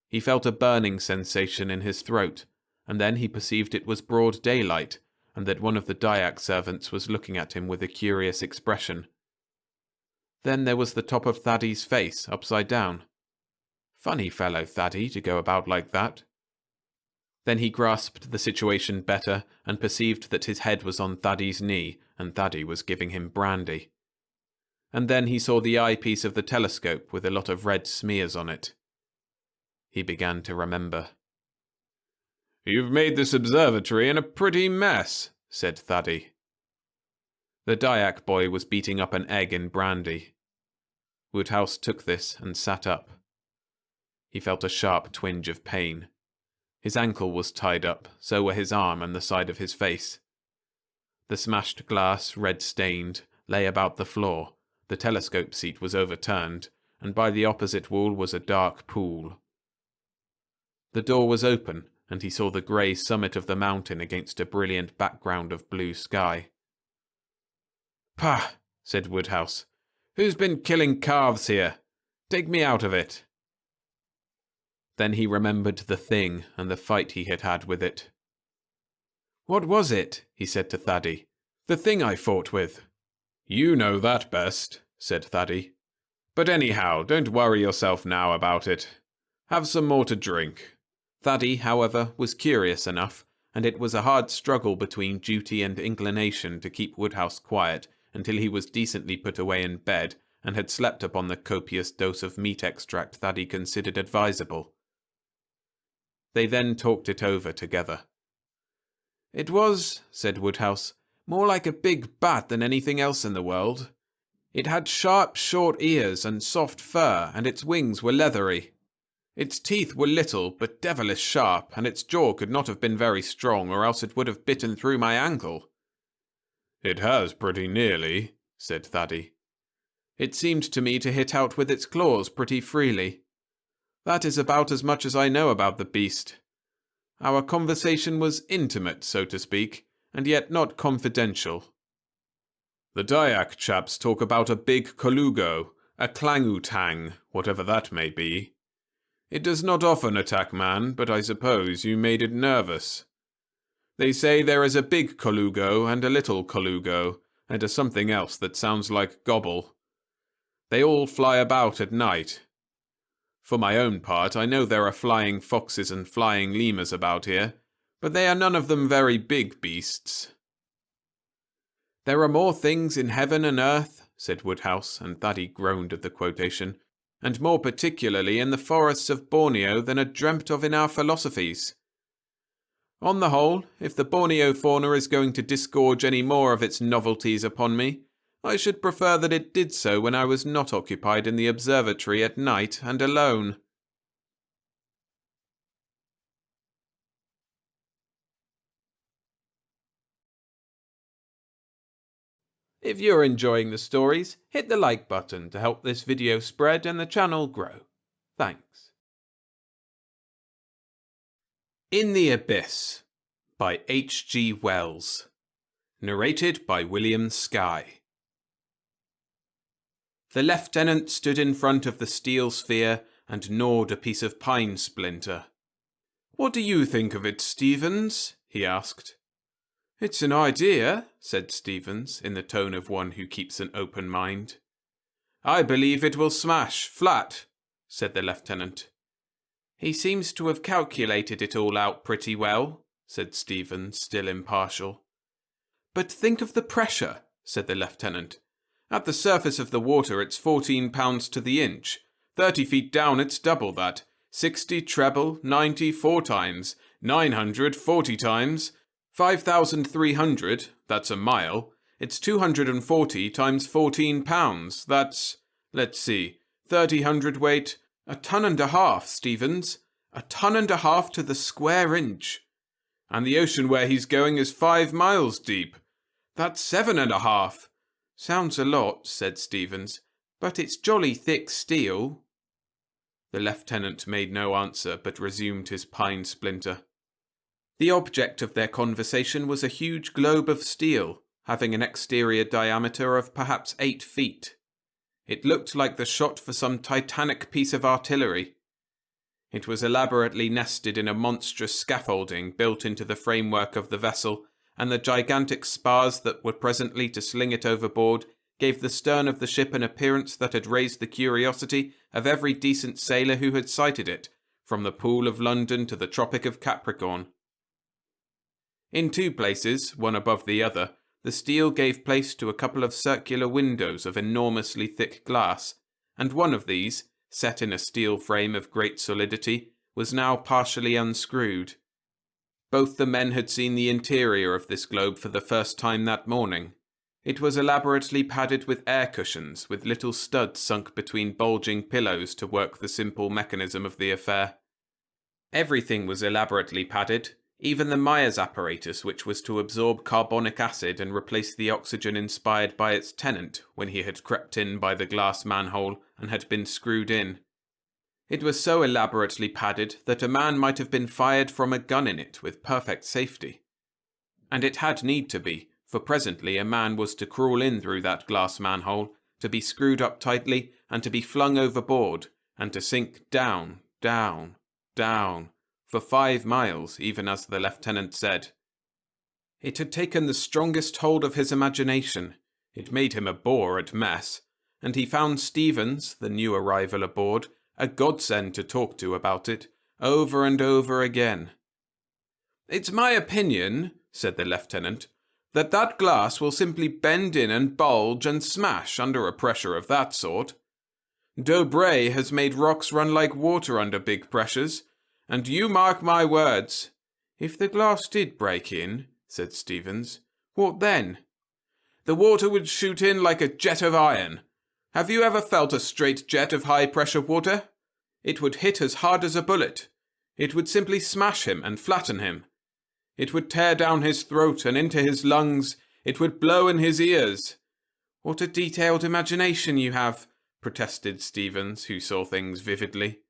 He felt a burning sensation in his throat, and then he perceived it was broad daylight, and that one of the Dyak servants was looking at him with a curious expression. Then there was the top of Thaddeus' face, upside down. Funny fellow, Thaddeus, to go about like that. Then he grasped the situation better, and perceived that his head was on Thaddeus' knee, and Thaddeus was giving him brandy. And then he saw the eyepiece of the telescope with a lot of red smears on it. He began to remember. "You've made this observatory in a pretty mess," said Thaddeus. The Dyak boy was beating up an egg in brandy. Woodhouse took this and sat up. He felt a sharp twinge of pain. His ankle was tied up, so were his arm and the side of his face. The smashed glass, red-stained, lay about the floor. The telescope seat was overturned, and by the opposite wall was a dark pool. The door was open, and he saw the grey summit of the mountain against a brilliant background of blue sky. "Pah!" said Woodhouse. "Who's been killing calves here? Take me out of it." Then he remembered the thing and the fight he had had with it. "What was it?" he said to Thaddeus. "The thing I fought with." "You know that best," said Thaddeus. "But anyhow, don't worry yourself now about it. Have some more to drink." Thaddy, however, was curious enough, and it was a hard struggle between duty and inclination to keep Woodhouse quiet until he was decently put away in bed and had slept upon the copious dose of meat extract Thaddy considered advisable. They then talked it over together. "It was," said Woodhouse, "more like a big bat than anything else in the world. It had sharp, short ears and soft fur, and its wings were leathery. Its teeth were little, but devilish sharp, and its jaw could not have been very strong, or else it would have bitten through my ankle." "It has pretty nearly," said Thaddy. "It seemed to me to hit out with its claws pretty freely. That is about as much as I know about the beast. Our conversation was intimate, so to speak, and yet not confidential." "The Dyak chaps talk about a big colugo, a clangutang, whatever that may be. It does not often attack man, but I suppose you made it nervous. They say there is a big colugo and a little colugo, and a something else that sounds like gobble. They all fly about at night. For my own part, I know there are flying foxes and flying lemurs about here, but they are none of them very big beasts." "There are more things in heaven and earth," said Woodhouse, and Thaddy groaned at the quotation, "and more particularly in the forests of Borneo than are dreamt of in our philosophies. On the whole, if the Borneo fauna is going to disgorge any more of its novelties upon me, I should prefer that it did so when I was not occupied in the observatory at night and alone." If you're enjoying the stories, hit the like button to help this video spread and the channel grow. Thanks. In the Abyss by H.G. Wells. Narrated by William Skye. The lieutenant stood in front of the steel sphere and gnawed a piece of pine splinter. "What do you think of it, Stevens?" he asked. "It's an idea," said Stevens, in the tone of one who keeps an open mind. "I believe it will smash, flat," said the lieutenant. "He seems to have calculated it all out pretty well," said Stevens, still impartial. "But think of the pressure," said the lieutenant. "At the surface of the water it's 14 pounds to the inch. 30 feet down it's double that. 60 treble, 90 4 times, 900 40 times, 5,300, that's a mile. It's 240 times 14 pounds. That's, let's see, 30 hundredweight, a ton and a half, Stevens. A ton and a half to the square inch. And the ocean where he's going is 5 miles deep. That's 7.5. Sounds a lot, said Stevens, but it's jolly thick steel." The lieutenant made no answer, but resumed his pine splinter. The object of their conversation was a huge globe of steel, having an exterior diameter of perhaps 8 feet. It looked like the shot for some titanic piece of artillery. It was elaborately nested in a monstrous scaffolding built into the framework of the vessel, and the gigantic spars that were presently to sling it overboard gave the stern of the ship an appearance that had raised the curiosity of every decent sailor who had sighted it, from the Pool of London to the Tropic of Capricorn. In 2 places, one above the other, the steel gave place to a couple of circular windows of enormously thick glass, and one of these, set in a steel frame of great solidity, was now partially unscrewed. Both the men had seen the interior of this globe for the first time that morning. It was elaborately padded with air cushions, with little studs sunk between bulging pillows to work the simple mechanism of the affair. Everything was elaborately padded, even the Myers apparatus which was to absorb carbonic acid and replace the oxygen inspired by its tenant when he had crept in by the glass manhole and had been screwed in. It was so elaborately padded that a man might have been fired from a gun in it with perfect safety. And it had need to be, for presently a man was to crawl in through that glass manhole, to be screwed up tightly, and to be flung overboard, and to sink down, down, down, for 5 miles, even as the lieutenant said. It had taken the strongest hold of his imagination. It made him a bore at mess, and he found Stevens, the new arrival aboard, a godsend to talk to about it, over and over again. "It's my opinion," said the lieutenant, "that that glass will simply bend in and bulge and smash under a pressure of that sort. Dobray has made rocks run like water under big pressures, and you mark my words." "If the glass did break in," said Stevens, "what then?" "The water would shoot in like a jet of iron. Have you ever felt a straight jet of high-pressure water? It would hit as hard as a bullet. It would simply smash him and flatten him. It would tear down his throat and into his lungs. It would blow in his ears." "What a detailed imagination you have," protested Stevens, who saw things vividly.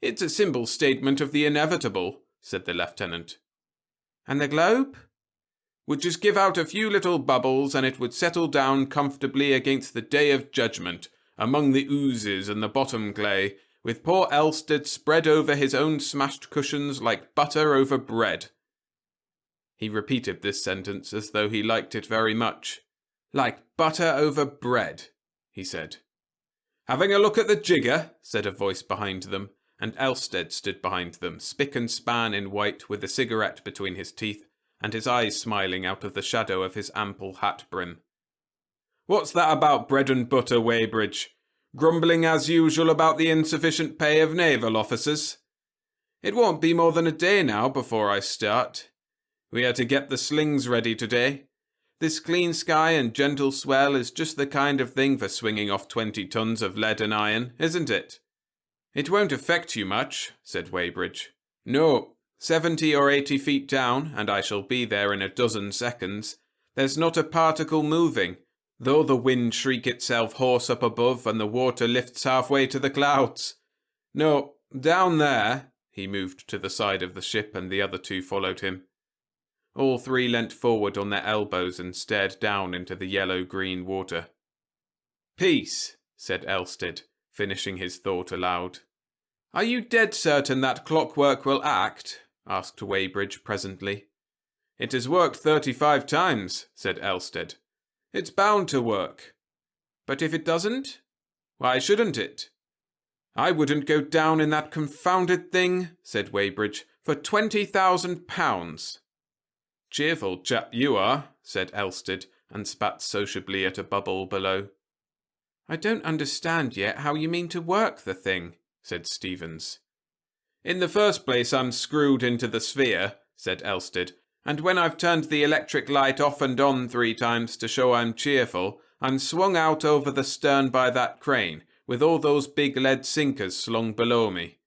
"It's a simple statement of the inevitable," said the lieutenant. "And the globe?" "Would just give out a few little bubbles, and it would settle down comfortably against the day of judgment, among the oozes and the bottom clay, with poor Elstead spread over his own smashed cushions like butter over bread." He repeated this sentence as though he liked it very much. "Like butter over bread," he said. "Having a look at the jigger?" said a voice behind them, and Elstead stood behind them, spick and span in white, with a cigarette between his teeth, and his eyes smiling out of the shadow of his ample hat brim. "What's that about bread and butter, Weybridge? Grumbling as usual about the insufficient pay of naval officers? It won't be more than a day now before I start. We are to get the slings ready today. This clean sky and gentle swell is just the kind of thing for swinging off 20 tons of lead and iron, isn't it?" "It won't affect you much," said Weybridge. "No, 70 or 80 feet down, and I shall be there in a dozen seconds. There's not a particle moving, though the wind shriek itself hoarse up above and the water lifts halfway to the clouds. No, down there," he moved to the side of the ship, and the other two followed him. All three leant forward on their elbows and stared down into the yellow-green water. "Peace," said Elstead, finishing his thought aloud. "Are you dead certain that clockwork will act?" asked Weybridge presently. "It has worked 35 times, said Elstead. "It's bound to work." "But if it doesn't?" "Why shouldn't it?" "I wouldn't go down in that confounded thing," said Weybridge, "for £20,000. "Cheerful chap you are," said Elstead, and spat sociably at a bubble below. "I don't understand yet how you mean to work the thing," said Stevens. "In the first place, I'm screwed into the sphere," said Elstead, "and when I've turned the electric light off and on 3 times to show I'm cheerful, I'm swung out over the stern by that crane, with all those big lead sinkers slung below me.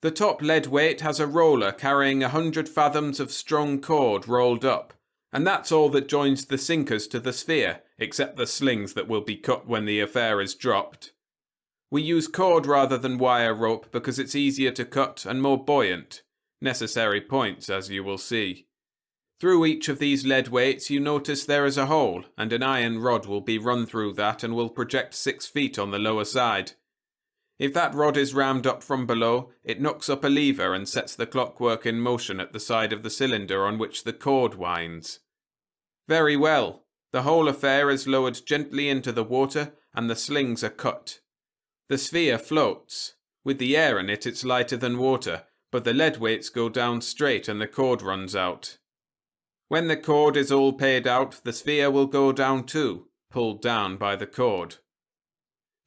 The top lead weight has a roller carrying 100 fathoms of strong cord rolled up, and that's all that joins the sinkers to the sphere, except the slings that will be cut when the affair is dropped. We use cord rather than wire rope because it's easier to cut and more buoyant. Necessary points, as you will see. Through each of these lead weights you notice there is a hole, and an iron rod will be run through that and will project 6 feet on the lower side. If that rod is rammed up from below, it knocks up a lever and sets the clockwork in motion at the side of the cylinder on which the cord winds. Very well. The whole affair is lowered gently into the water, and the slings are cut. The sphere floats. With the air in it, it's lighter than water, but the lead weights go down straight and the cord runs out. When the cord is all paid out, the sphere will go down too, pulled down by the cord."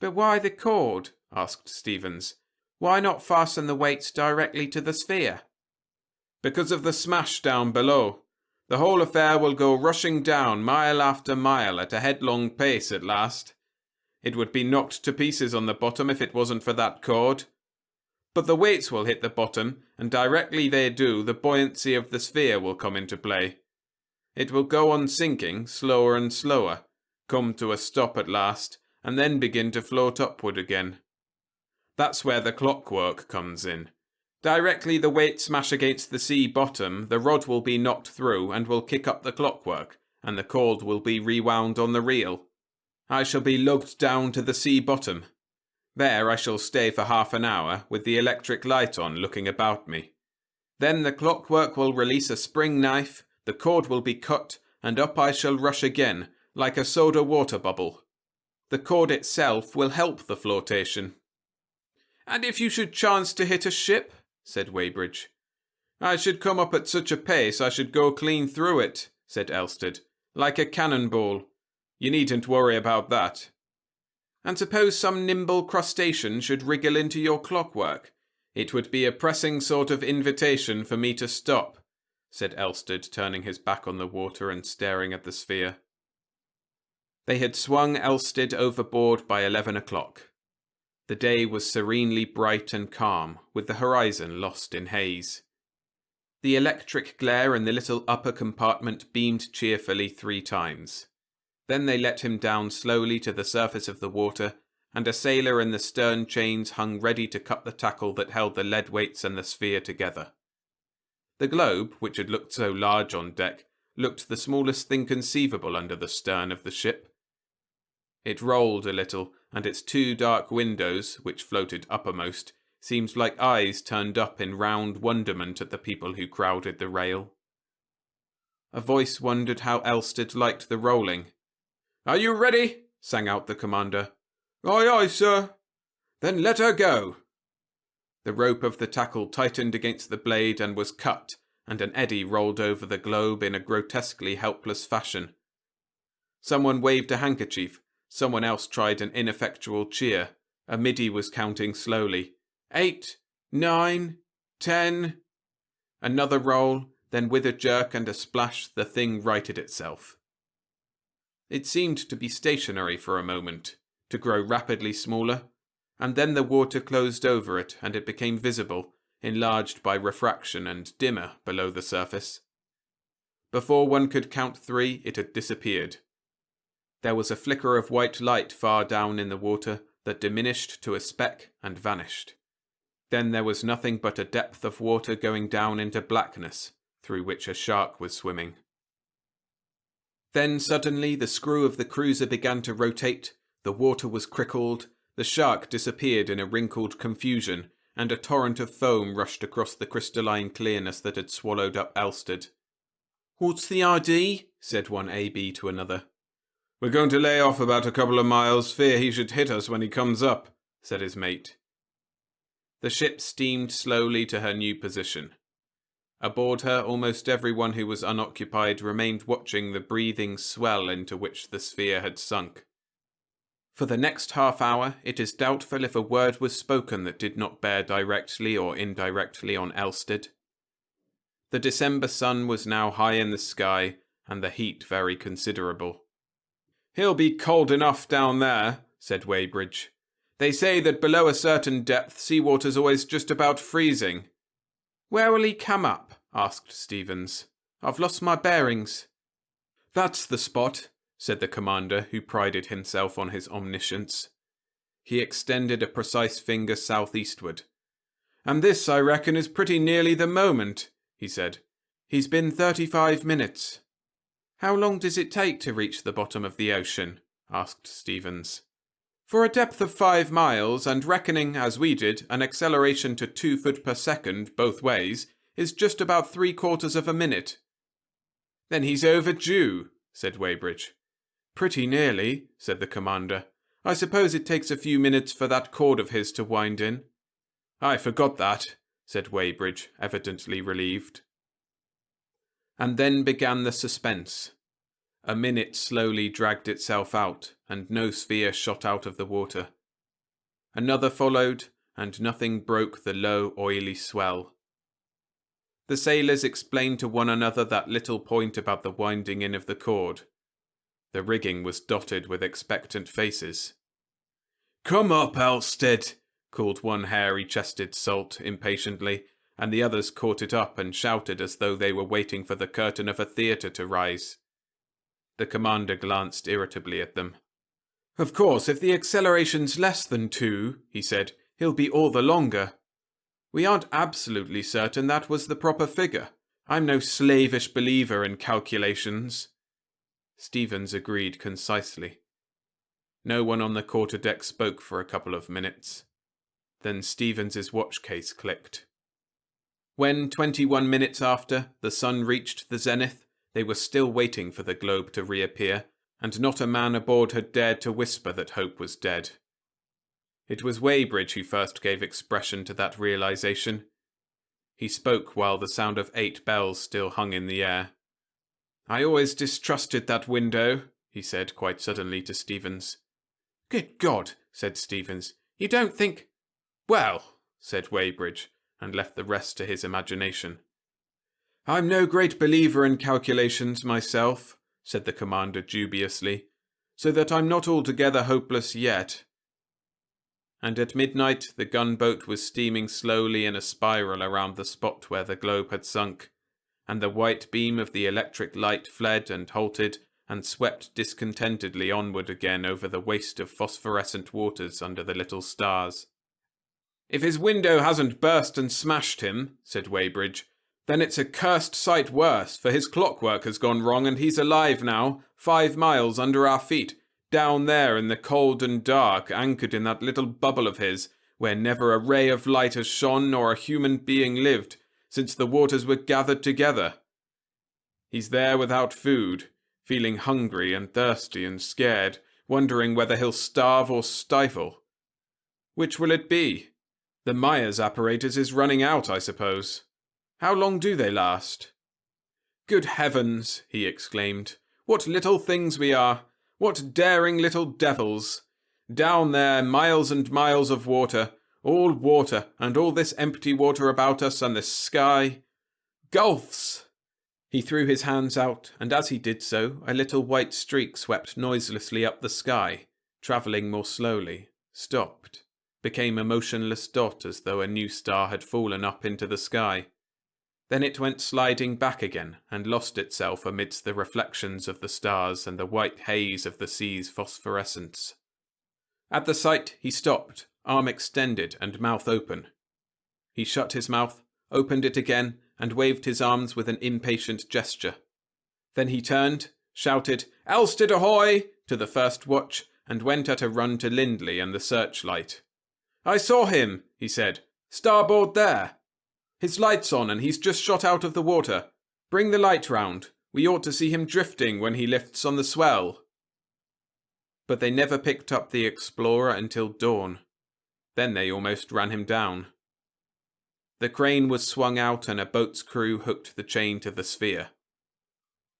"But why the cord?" asked Stevens. "Why not fasten the weights directly to the sphere?" "Because of the smash down below. The whole affair will go rushing down mile after mile at a headlong pace at last. It would be knocked to pieces on the bottom if it wasn't for that cord. But the weights will hit the bottom, and directly they do, the buoyancy of the sphere will come into play. It will go on sinking, slower and slower, come to a stop at last, and then begin to float upward again. That's where the clockwork comes in. Directly the weights smash against the sea bottom, the rod will be knocked through and will kick up the clockwork, and the cord will be rewound on the reel. I shall be lugged down to the sea bottom. There I shall stay for half an hour, with the electric light on, looking about me. Then the clockwork will release a spring knife, the cord will be cut, and up I shall rush again, like a soda water bubble. The cord itself will help the flotation." "And if you should chance to hit a ship?" said Weybridge. "I should come up at such a pace I should go clean through it," said Elstead, "like a cannonball. You needn't worry about that." "And suppose some nimble crustacean should wriggle into your clockwork? It would be a pressing sort of invitation for me to stop," said Elstead, turning his back on the water and staring at the sphere. They had swung Elstead overboard by 11 o'clock. The day was serenely bright and calm, with the horizon lost in haze. The electric glare in the little upper compartment beamed cheerfully 3 times. Then they let him down slowly to the surface of the water, and a sailor in the stern chains hung ready to cut the tackle that held the lead weights and the sphere together. The globe, which had looked so large on deck, looked the smallest thing conceivable under the stern of the ship. It rolled a little, and its 2 dark windows, which floated uppermost, seemed like eyes turned up in round wonderment at the people who crowded the rail. A voice wondered how Elstead liked the rolling. "Are you ready?" sang out the commander. "Aye, aye, sir." "Then let her go." The rope of the tackle tightened against the blade and was cut, and an eddy rolled over the globe in a grotesquely helpless fashion. Someone waved a handkerchief, someone else tried an ineffectual cheer. A middy was counting slowly. 8, 9, 10. Another roll, then with a jerk and a splash the thing righted itself. It seemed to be stationary for a moment, to grow rapidly smaller, and then the water closed over it and it became visible, enlarged by refraction and dimmer below the surface. Before one could count 3, it had disappeared. There was a flicker of white light far down in the water that diminished to a speck and vanished. Then there was nothing but a depth of water going down into blackness, through which a shark was swimming. Then suddenly the screw of the cruiser began to rotate, the water was crickled, the shark disappeared in a wrinkled confusion, and a torrent of foam rushed across the crystalline clearness that had swallowed up Elstead. "What's the idea?" said one AB to another. "We're going to lay off about a couple of miles, fear he should hit us when he comes up," said his mate. The ship steamed slowly to her new position. Aboard her, almost everyone who was unoccupied remained watching the breathing swell into which the sphere had sunk. For the next half hour, it is doubtful if a word was spoken that did not bear directly or indirectly on Elstead. The December sun was now high in the sky, and the heat very considerable. "He'll be cold enough down there," said Weybridge. "They say that below a certain depth seawater's always just about freezing." "Where will he come up?" asked Stevens. "I've lost my bearings." "That's the spot," said the commander, who prided himself on his omniscience. He extended a precise finger southeastward. "And this, I reckon, is pretty nearly the moment," he said. "He's been 35 minutes. "How long does it take to reach the bottom of the ocean?" asked Stevens. "For a depth of 5 miles, and reckoning, as we did, an acceleration to 2 foot per second both ways, is just about 3/4 of a minute." "Then he's overdue," said Weybridge. "Pretty nearly," said the commander. "I suppose it takes a few minutes for that cord of his to wind in." "I forgot that," said Weybridge, evidently relieved. And then began the suspense. A minute slowly dragged itself out, and no sphere shot out of the water. Another followed, and nothing broke the low, oily swell. The sailors explained to one another that little point about the winding in of the cord. The rigging was dotted with expectant faces. "Come up, Elstead," called one hairy-chested salt impatiently, and the others caught it up and shouted as though they were waiting for the curtain of a theatre to rise. The commander glanced irritably at them. "Of course, if the acceleration's less than 2, he said, he'll be all the longer. We aren't absolutely certain that was the proper figure. I'm no slavish believer in calculations." Stevens agreed concisely. No one on the quarterdeck spoke for a couple of minutes. Then Stevens's watch case clicked. When, 21 minutes after, the sun reached the zenith, they were still waiting for the globe to reappear, and not a man aboard had dared to whisper that hope was dead. It was Weybridge who first gave expression to that realization. He spoke while the sound of 8 bells still hung in the air. "I always distrusted that window," he said quite suddenly to Stevens. "Good God," said Stevens. "You don't think—" "Well," said Weybridge, and left the rest to his imagination. "I'm no great believer in calculations myself," said the commander dubiously, "so that I'm not altogether hopeless yet." And at midnight the gunboat was steaming slowly in a spiral around the spot where the globe had sunk, and the white beam of the electric light fled and halted and swept discontentedly onward again over the waste of phosphorescent waters under the little stars. "If his window hasn't burst and smashed him," said Weybridge, "then it's a cursed sight worse, for his clockwork has gone wrong and he's alive now, 5 miles under our feet, down there in the cold and dark, anchored in that little bubble of his, where never a ray of light has shone nor a human being lived, since the waters were gathered together. He's there without food, feeling hungry and thirsty and scared, wondering whether he'll starve or stifle. Which will it be? The Myers apparatus is running out, I suppose. How long do they last?" "Good heavens," he exclaimed, "what little things we are! What daring little devils! Down there, miles and miles of water, and all this empty water about us and this sky. Gulfs!" He threw his hands out, and as he did so, a little white streak swept noiselessly up the sky, travelling more slowly, stopped, became a motionless dot as though a new star had fallen up into the sky. Then it went sliding back again and lost itself amidst the reflections of the stars and the white haze of the sea's phosphorescence. At the sight he stopped, arm extended and mouth open. He shut his mouth, opened it again, and waved his arms with an impatient gesture. Then he turned, shouted, "Elstead ahoy!" to the first watch, and went at a run to Lindley and the searchlight. "I saw him," he said, "starboard there. His light's on and he's just shot out of the water. Bring the light round. We ought to see him drifting when he lifts on the swell." But they never picked up the explorer until dawn. Then they almost ran him down. The crane was swung out and a boat's crew hooked the chain to the sphere.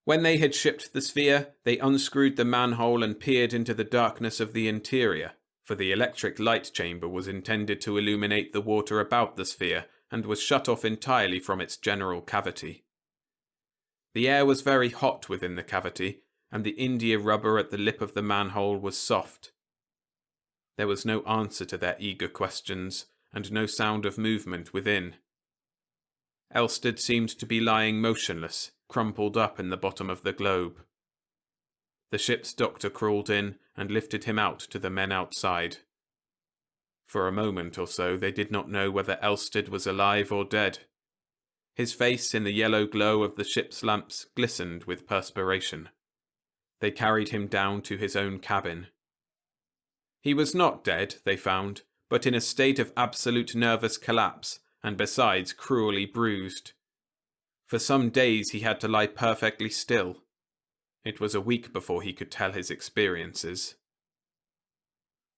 When they had shipped the sphere, they unscrewed the manhole and peered into the darkness of the interior, for the electric light chamber was intended to illuminate the water about the sphere and was shut off entirely from its general cavity. The air was very hot within the cavity, and the india rubber at the lip of the manhole was soft. There was no answer to their eager questions, and no sound of movement within. Elstead seemed to be lying motionless, crumpled up in the bottom of the globe. The ship's doctor crawled in and lifted him out to the men outside. For a moment or so they did not know whether Elstead was alive or dead. His face in the yellow glow of the ship's lamps glistened with perspiration. They carried him down to his own cabin. He was not dead, they found, but in a state of absolute nervous collapse, and besides cruelly bruised. For some days he had to lie perfectly still. It was a week before he could tell his experiences.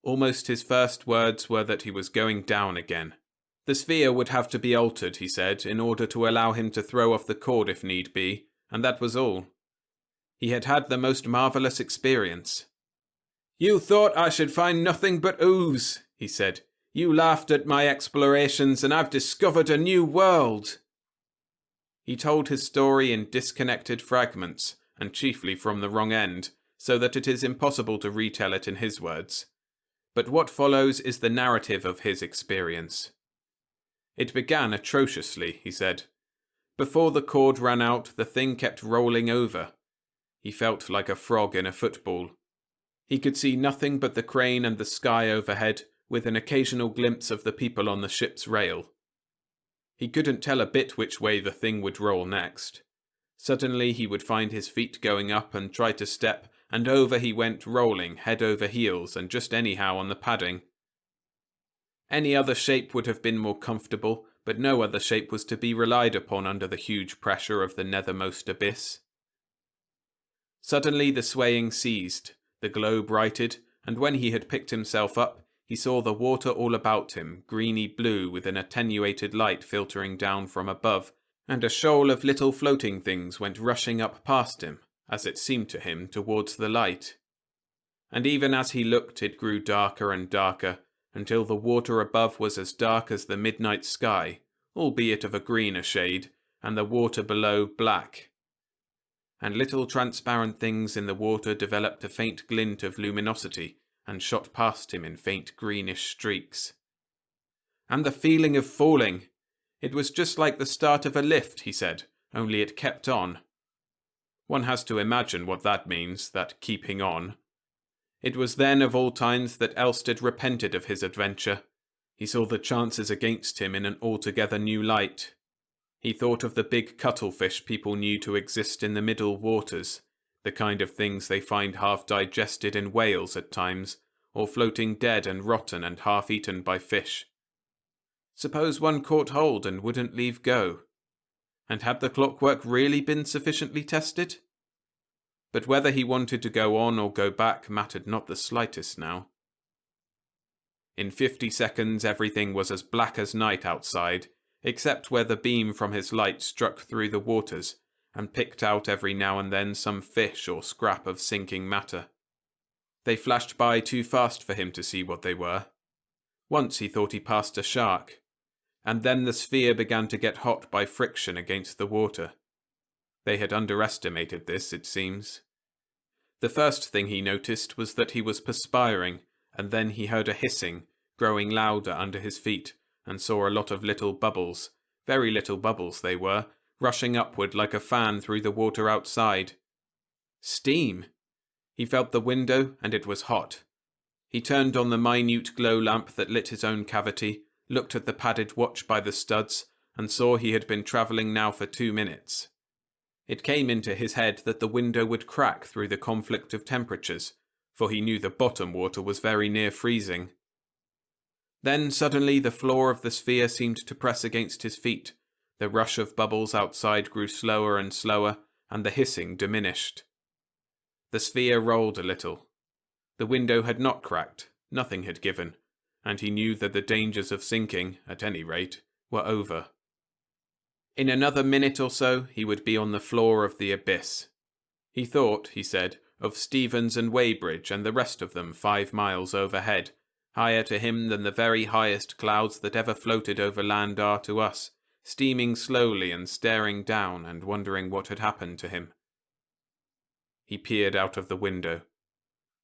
Almost his first words were that he was going down again. The sphere would have to be altered, he said, in order to allow him to throw off the cord if need be, and that was all. He had had the most marvellous experience. "You thought I should find nothing but ooze," he said. "You laughed at my explorations, and I've discovered a new world." He told his story in disconnected fragments, and chiefly from the wrong end, so that it is impossible to retell it in his words. But what follows is the narrative of his experience. It began atrociously, he said. Before the cord ran out, the thing kept rolling over. He felt like a frog in a football. He could see nothing but the crane and the sky overhead, with an occasional glimpse of the people on the ship's rail. He couldn't tell a bit which way the thing would roll next. Suddenly he would find his feet going up and try to step, and over he went rolling, head over heels, and just anyhow on the padding. Any other shape would have been more comfortable, but no other shape was to be relied upon under the huge pressure of the nethermost abyss. Suddenly the swaying ceased, the globe righted, and when he had picked himself up, he saw the water all about him, greeny blue with an attenuated light filtering down from above, and a shoal of little floating things went rushing up past him, as it seemed to him, towards the light. And even as he looked, it grew darker and darker, until the water above was as dark as the midnight sky, albeit of a greener shade, and the water below black. And little transparent things in the water developed a faint glint of luminosity, and shot past him in faint greenish streaks. And the feeling of falling! It was just like the start of a lift, he said, only it kept on. One has to imagine what that means, that keeping on. It was then of all times that Elstead repented of his adventure. He saw the chances against him in an altogether new light. He thought of the big cuttlefish people knew to exist in the middle waters, the kind of things they find half digested in whales at times, or floating dead and rotten and half eaten by fish. Suppose one caught hold and wouldn't leave go? And had the clockwork really been sufficiently tested? But whether he wanted to go on or go back mattered not the slightest now. In 50 seconds everything was as black as night outside, except where the beam from his light struck through the waters and picked out every now and then some fish or scrap of sinking matter. They flashed by too fast for him to see what they were. Once he thought he passed a shark, and then the sphere began to get hot by friction against the water. They had underestimated this, it seems. The first thing he noticed was that he was perspiring, and then he heard a hissing, growing louder under his feet, and saw a lot of little bubbles, very little bubbles they were, rushing upward like a fan through the water outside. Steam! He felt the window, and it was hot. He turned on the minute glow lamp that lit his own cavity, looked at the padded watch by the studs, and saw he had been travelling now for 2 minutes. It came into his head that the window would crack through the conflict of temperatures, for he knew the bottom water was very near freezing. Then suddenly the floor of the sphere seemed to press against his feet, the rush of bubbles outside grew slower and slower, and the hissing diminished. The sphere rolled a little. The window had not cracked, nothing had given, and he knew that the dangers of sinking, at any rate, were over. In another minute or so he would be on the floor of the abyss. He thought, he said, of Stevens and Weybridge and the rest of them 5 miles overhead, higher to him than the very highest clouds that ever floated over land are to us, steaming slowly and staring down and wondering what had happened to him. He peered out of the window.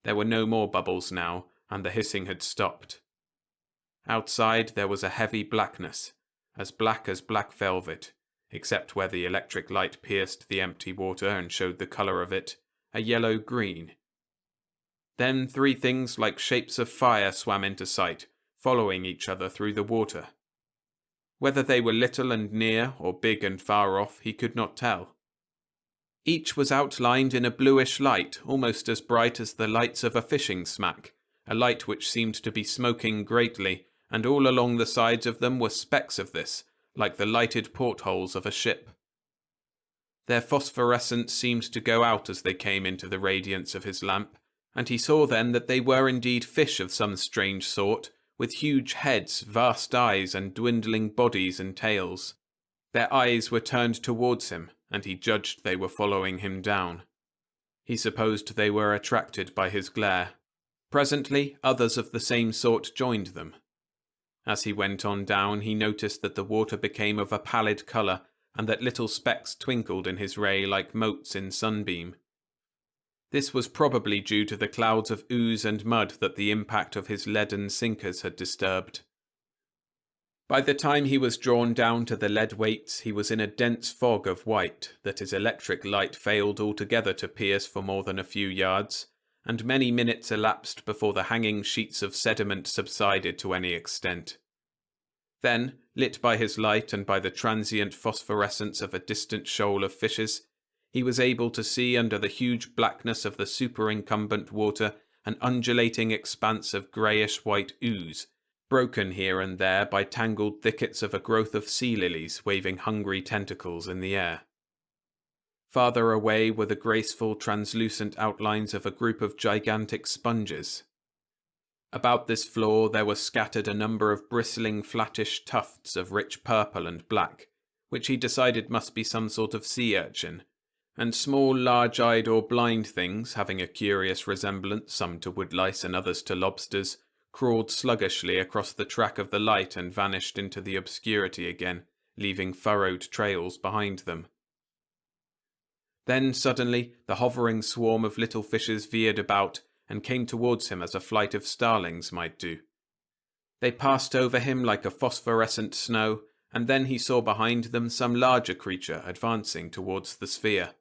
There were no more bubbles now, and the hissing had stopped. Outside there was a heavy blackness, as black velvet, except where the electric light pierced the empty water and showed the colour of it, a yellow-green. Then 3 things like shapes of fire swam into sight, following each other through the water. Whether they were little and near, or big and far off, he could not tell. Each was outlined in a bluish light, almost as bright as the lights of a fishing smack, a light which seemed to be smoking greatly, and all along the sides of them were specks of this, like the lighted portholes of a ship. Their phosphorescence seemed to go out as they came into the radiance of his lamp, and he saw then that they were indeed fish of some strange sort, with huge heads, vast eyes, and dwindling bodies and tails. Their eyes were turned towards him, and he judged they were following him down. He supposed they were attracted by his glare. Presently, others of the same sort joined them. As he went on down, he noticed that the water became of a pallid colour, and that little specks twinkled in his ray like motes in sunbeam. This was probably due to the clouds of ooze and mud that the impact of his leaden sinkers had disturbed. By the time he was drawn down to the lead weights, he was in a dense fog of white that his electric light failed altogether to pierce for more than a few yards, and many minutes elapsed before the hanging sheets of sediment subsided to any extent. Then, lit by his light and by the transient phosphorescence of a distant shoal of fishes, he was able to see under the huge blackness of the superincumbent water an undulating expanse of greyish-white ooze, broken here and there by tangled thickets of a growth of sea lilies waving hungry tentacles in the air. Farther away were the graceful, translucent outlines of a group of gigantic sponges. About this floor there were scattered a number of bristling flattish tufts of rich purple and black, which he decided must be some sort of sea urchin, and small large-eyed or blind things, having a curious resemblance some to woodlice and others to lobsters, crawled sluggishly across the track of the light and vanished into the obscurity again, leaving furrowed trails behind them. Then suddenly the hovering swarm of little fishes veered about and came towards him as a flight of starlings might do. They passed over him like a phosphorescent snow, and then he saw behind them some larger creature advancing towards the sphere.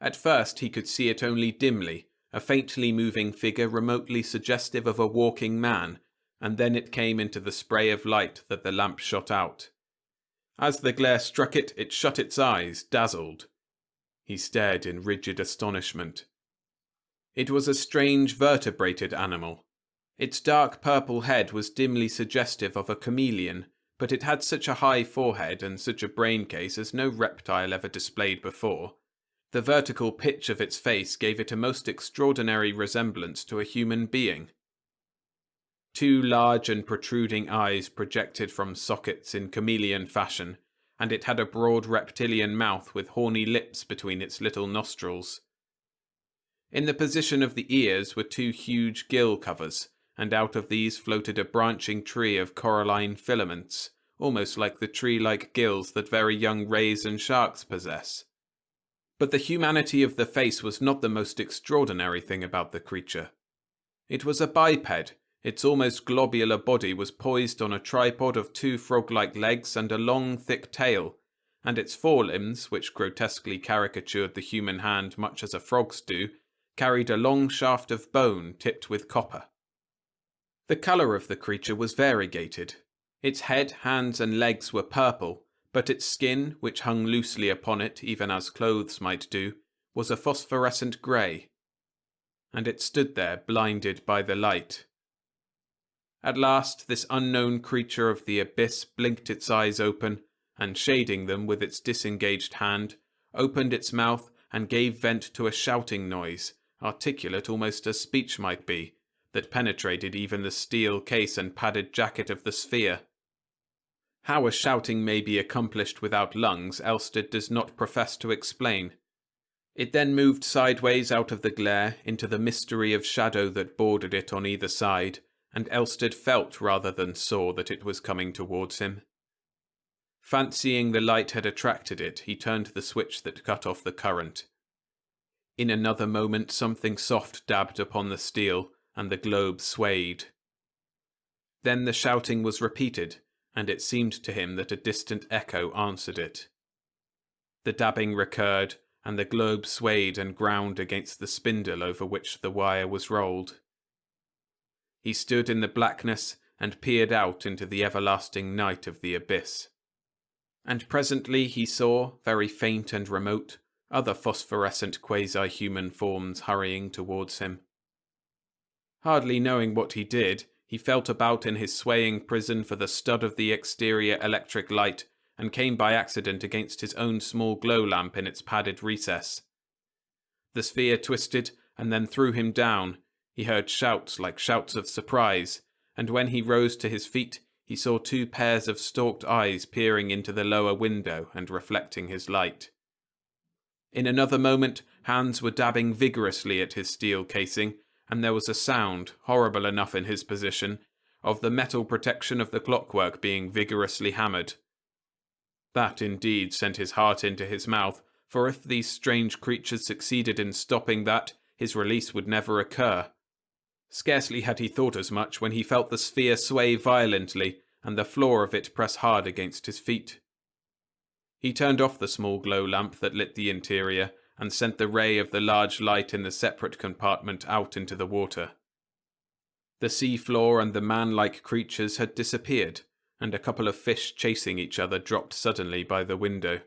At first he could see it only dimly, a faintly moving figure remotely suggestive of a walking man, and then it came into the spray of light that the lamp shot out. As the glare struck it, it shut its eyes, dazzled. He stared in rigid astonishment. It was a strange vertebrated animal. Its dark purple head was dimly suggestive of a chameleon, but it had such a high forehead and such a brain case as no reptile ever displayed before. The vertical pitch of its face gave it a most extraordinary resemblance to a human being. Two large and protruding eyes projected from sockets in chameleon fashion, and it had a broad reptilian mouth with horny lips between its little nostrils. In the position of the ears were two huge gill covers, and out of these floated a branching tree of coralline filaments, almost like the tree-like gills that very young rays and sharks possess. But the humanity of the face was not the most extraordinary thing about the creature. It was a biped. Its almost globular body was poised on a tripod of two frog-like legs and a long, thick tail, and its forelimbs, which grotesquely caricatured the human hand much as a frog's do, carried a long shaft of bone tipped with copper. The colour of the creature was variegated. Its head, hands and legs were purple, but its skin, which hung loosely upon it even as clothes might do, was a phosphorescent grey. And it stood there blinded by the light. At last this unknown creature of the abyss blinked its eyes open, and shading them with its disengaged hand, opened its mouth and gave vent to a shouting noise, articulate almost as speech might be, that penetrated even the steel case and padded jacket of the sphere. How a shouting may be accomplished without lungs, Elstead does not profess to explain. It then moved sideways out of the glare into the mystery of shadow that bordered it on either side, and Elstead felt rather than saw that it was coming towards him. Fancying the light had attracted it, he turned the switch that cut off the current. In another moment something soft dabbed upon the steel, and the globe swayed. Then the shouting was repeated, and it seemed to him that a distant echo answered it. The dabbing recurred, and the globe swayed and ground against the spindle over which the wire was rolled. He stood in the blackness and peered out into the everlasting night of the abyss. And presently he saw, very faint and remote, other phosphorescent quasi-human forms hurrying towards him. Hardly knowing what he did, he felt about in his swaying prison for the stud of the exterior electric light, and came by accident against his own small glow lamp in its padded recess. The sphere twisted and then threw him down. He heard shouts like shouts of surprise, and when he rose to his feet, he saw two pairs of stalked eyes peering into the lower window and reflecting his light. In another moment, hands were dabbing vigorously at his steel casing, and there was a sound, horrible enough in his position, of the metal protection of the clockwork being vigorously hammered. That indeed sent his heart into his mouth, for if these strange creatures succeeded in stopping that, his release would never occur. Scarcely had he thought as much when he felt the sphere sway violently, and the floor of it press hard against his feet. He turned off the small glow lamp that lit the interior, and sent the ray of the large light in the separate compartment out into the water. The sea floor and the man-like creatures had disappeared, and a couple of fish chasing each other dropped suddenly by the window.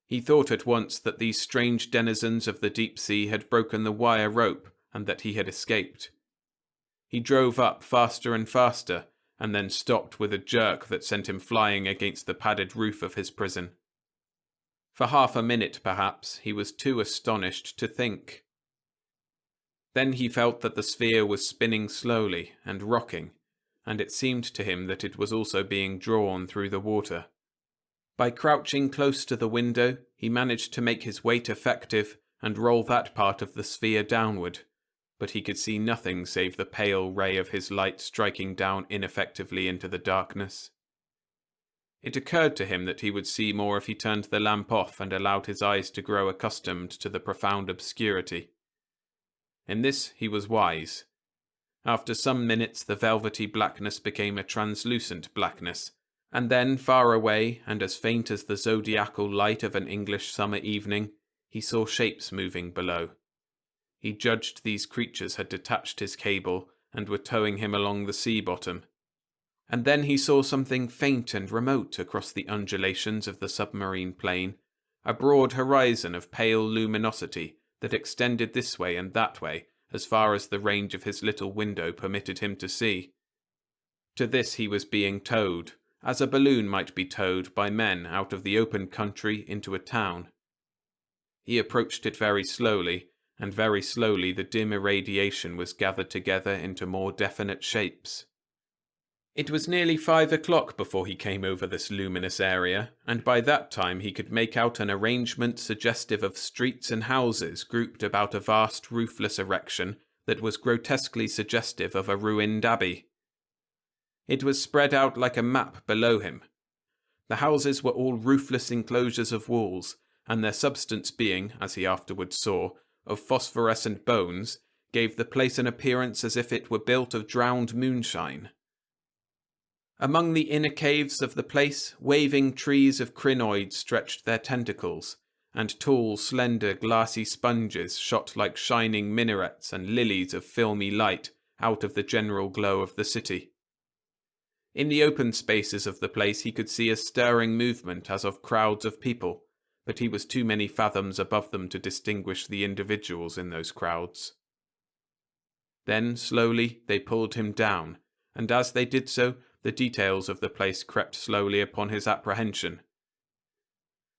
He thought at once that these strange denizens of the deep sea had broken the wire rope, and that he had escaped. He drove up faster and faster, and then stopped with a jerk that sent him flying against the padded roof of his prison. For half a minute, perhaps, he was too astonished to think. Then he felt that the sphere was spinning slowly and rocking, and it seemed to him that it was also being drawn through the water. By crouching close to the window, he managed to make his weight effective and roll that part of the sphere downward, but he could see nothing save the pale ray of his light striking down ineffectively into the darkness. It occurred to him that he would see more if he turned the lamp off and allowed his eyes to grow accustomed to the profound obscurity. In this he was wise. After some minutes the velvety blackness became a translucent blackness, and then, far away and as faint as the zodiacal light of an English summer evening, he saw shapes moving below. He judged these creatures had detached his cable and were towing him along the sea bottom. And then he saw something faint and remote across the undulations of the submarine plain, a broad horizon of pale luminosity that extended this way and that way as far as the range of his little window permitted him to see. To this he was being towed, as a balloon might be towed by men out of the open country into a town. He approached it very slowly, and very slowly the dim irradiation was gathered together into more definite shapes. It was nearly 5 o'clock before he came over this luminous area, and by that time he could make out an arrangement suggestive of streets and houses grouped about a vast roofless erection that was grotesquely suggestive of a ruined abbey. It was spread out like a map below him. The houses were all roofless enclosures of walls, and their substance being, as he afterwards saw, of phosphorescent bones, gave the place an appearance as if it were built of drowned moonshine. Among the inner caves of the place, waving trees of crinoids stretched their tentacles, and tall, slender, glassy sponges shot like shining minarets and lilies of filmy light out of the general glow of the city. In the open spaces of the place he could see a stirring movement as of crowds of people, but he was too many fathoms above them to distinguish the individuals in those crowds. Then, slowly, they pulled him down, and as they did so, the details of the place crept slowly upon his apprehension.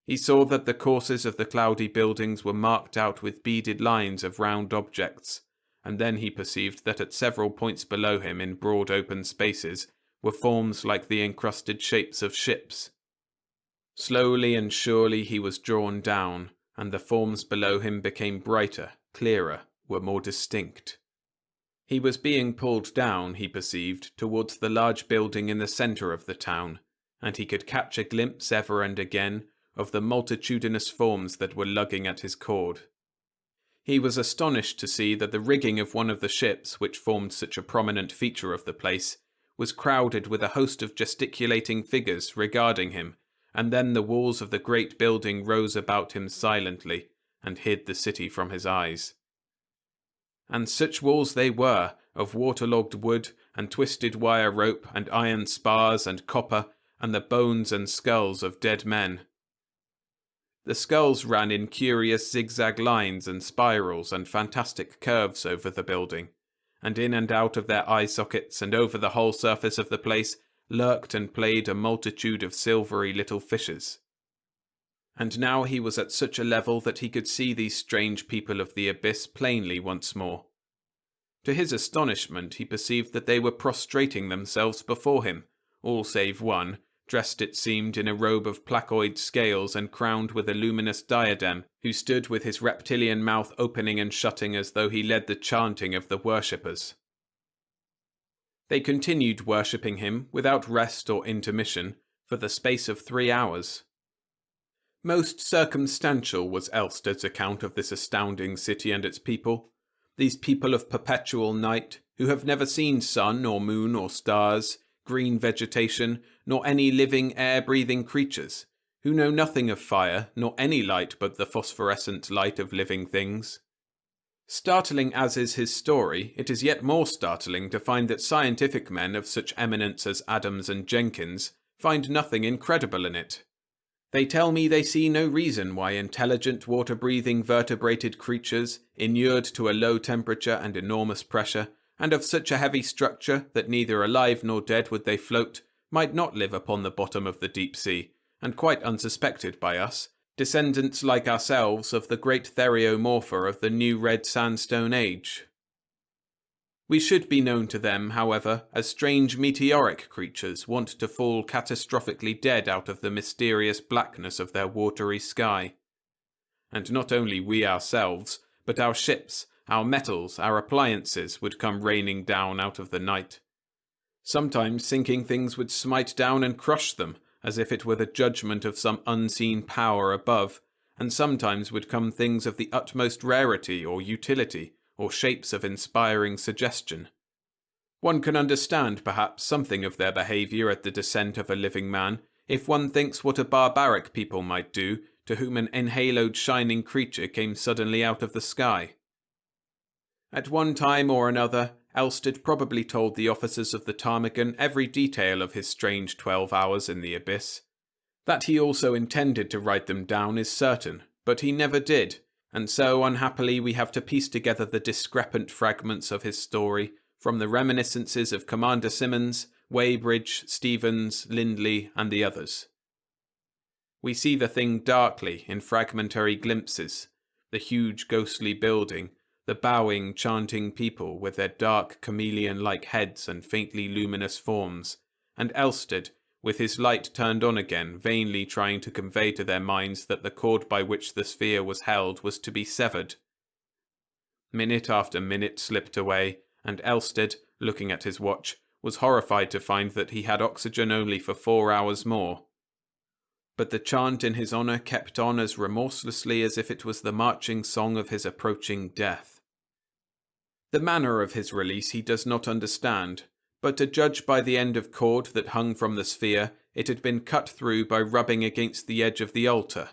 He saw that the courses of the cloudy buildings were marked out with beaded lines of round objects, and then he perceived that at several points below him in broad open spaces were forms like the encrusted shapes of ships. Slowly and surely he was drawn down, and the forms below him became brighter, clearer, were more distinct. He was being pulled down, he perceived, towards the large building in the centre of the town, and he could catch a glimpse ever and again of the multitudinous forms that were lugging at his cord. He was astonished to see that the rigging of one of the ships, which formed such a prominent feature of the place, was crowded with a host of gesticulating figures regarding him, and then the walls of the great building rose about him silently, and hid the city from his eyes. And such walls they were, of waterlogged wood, and twisted wire rope, and iron spars, and copper, and the bones and skulls of dead men. The skulls ran in curious zigzag lines and spirals and fantastic curves over the building, and in and out of their eye sockets and over the whole surface of the place lurked and played a multitude of silvery little fishes. And now he was at such a level that he could see these strange people of the abyss plainly once more. To his astonishment, he perceived that they were prostrating themselves before him, all save one, dressed it seemed in a robe of placoid scales and crowned with a luminous diadem, who stood with his reptilian mouth opening and shutting as though he led the chanting of the worshippers. They continued worshipping him, without rest or intermission, for the space of 3 hours. Most circumstantial was Elsted's account of this astounding city and its people, these people of perpetual night, who have never seen sun or moon or stars, green vegetation, nor any living air-breathing creatures, who know nothing of fire, nor any light but the phosphorescent light of living things. Startling as is his story, it is yet more startling to find that scientific men of such eminence as Adams and Jenkins find nothing incredible in it. They tell me they see no reason why intelligent water-breathing vertebrated creatures, inured to a low temperature and enormous pressure, and of such a heavy structure that neither alive nor dead would they float, might not live upon the bottom of the deep sea, and quite unsuspected by us, descendants like ourselves of the great theriomorpha of the new red sandstone age. We should be known to them, however, as strange meteoric creatures wont to fall catastrophically dead out of the mysterious blackness of their watery sky. And not only we ourselves, but our ships, our metals, our appliances would come raining down out of the night. Sometimes sinking things would smite down and crush them, as if it were the judgment of some unseen power above, and sometimes would come things of the utmost rarity or utility, or shapes of inspiring suggestion. One can understand, perhaps, something of their behaviour at the descent of a living man, if one thinks what a barbaric people might do to whom an enhaloed shining creature came suddenly out of the sky. At one time or another, Elstead probably told the officers of the Ptarmigan every detail of his strange 12 hours in the abyss. That he also intended to write them down is certain, but he never did, and so unhappily we have to piece together the discrepant fragments of his story from the reminiscences of Commander Simmons, Weybridge, Stevens, Lindley, and the others. We see the thing darkly in fragmentary glimpses, the huge ghostly building, the bowing, chanting people with their dark chameleon-like heads and faintly luminous forms, and Elstead, with his light turned on again, vainly trying to convey to their minds that the cord by which the sphere was held was to be severed. Minute after minute slipped away, and Elstead, looking at his watch, was horrified to find that he had oxygen only for 4 hours more. But the chant in his honour kept on as remorselessly as if it was the marching song of his approaching death. The manner of his release he does not understand, but to judge by the end of cord that hung from the sphere, it had been cut through by rubbing against the edge of the altar.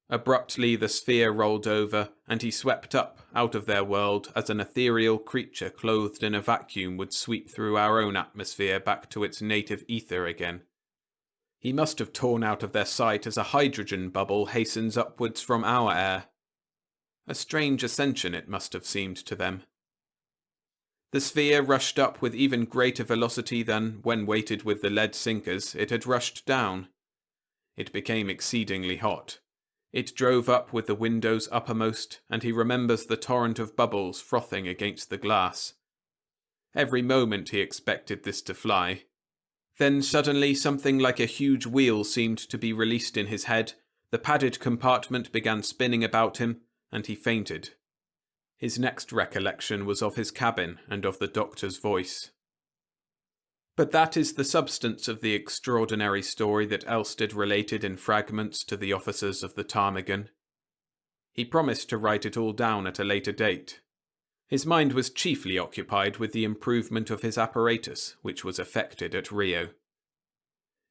Abruptly the sphere rolled over, and he swept up out of their world as an ethereal creature clothed in a vacuum would sweep through our own atmosphere back to its native ether again. He must have torn out of their sight as a hydrogen bubble hastens upwards from our air. A strange ascension it must have seemed to them. The sphere rushed up with even greater velocity than, when weighted with the lead sinkers, it had rushed down. It became exceedingly hot. It drove up with the windows uppermost, and he remembers the torrent of bubbles frothing against the glass. Every moment he expected this to fly. Then suddenly something like a huge wheel seemed to be released in his head, the padded compartment began spinning about him, and he fainted. His next recollection was of his cabin and of the doctor's voice. But that is the substance of the extraordinary story that Elstead related in fragments to the officers of the Ptarmigan. He promised to write it all down at a later date. His mind was chiefly occupied with the improvement of his apparatus, which was effected at Rio.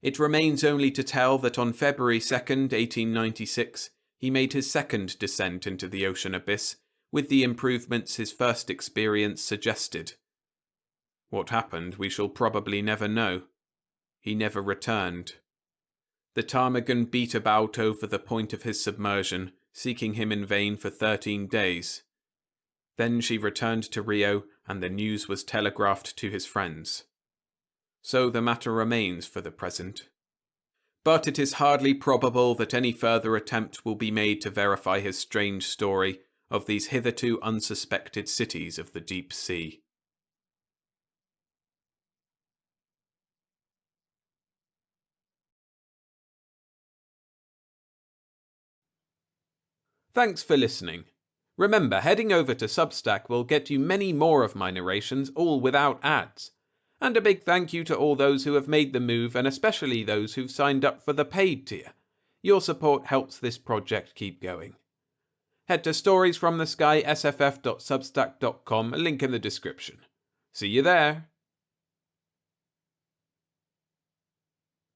It remains only to tell that on February 2nd, 1896, he made his second descent into the ocean abyss, with the improvements his first experience suggested. What happened we shall probably never know. He never returned. The Ptarmigan beat about over the point of his submersion, seeking him in vain for 13 days. Then she returned to Rio, and the news was telegraphed to his friends. So the matter remains for the present. But it is hardly probable that any further attempt will be made to verify his strange story of these hitherto unsuspected cities of the deep sea. Thanks for listening. Remember, heading over to Substack will get you many more of my narrations, all without ads. And a big thank you to all those who have made the move, and especially those who've signed up for the paid tier. Your support helps this project keep going. Head to storiesfromtheskysff.substack.com, a link in the description. See you there!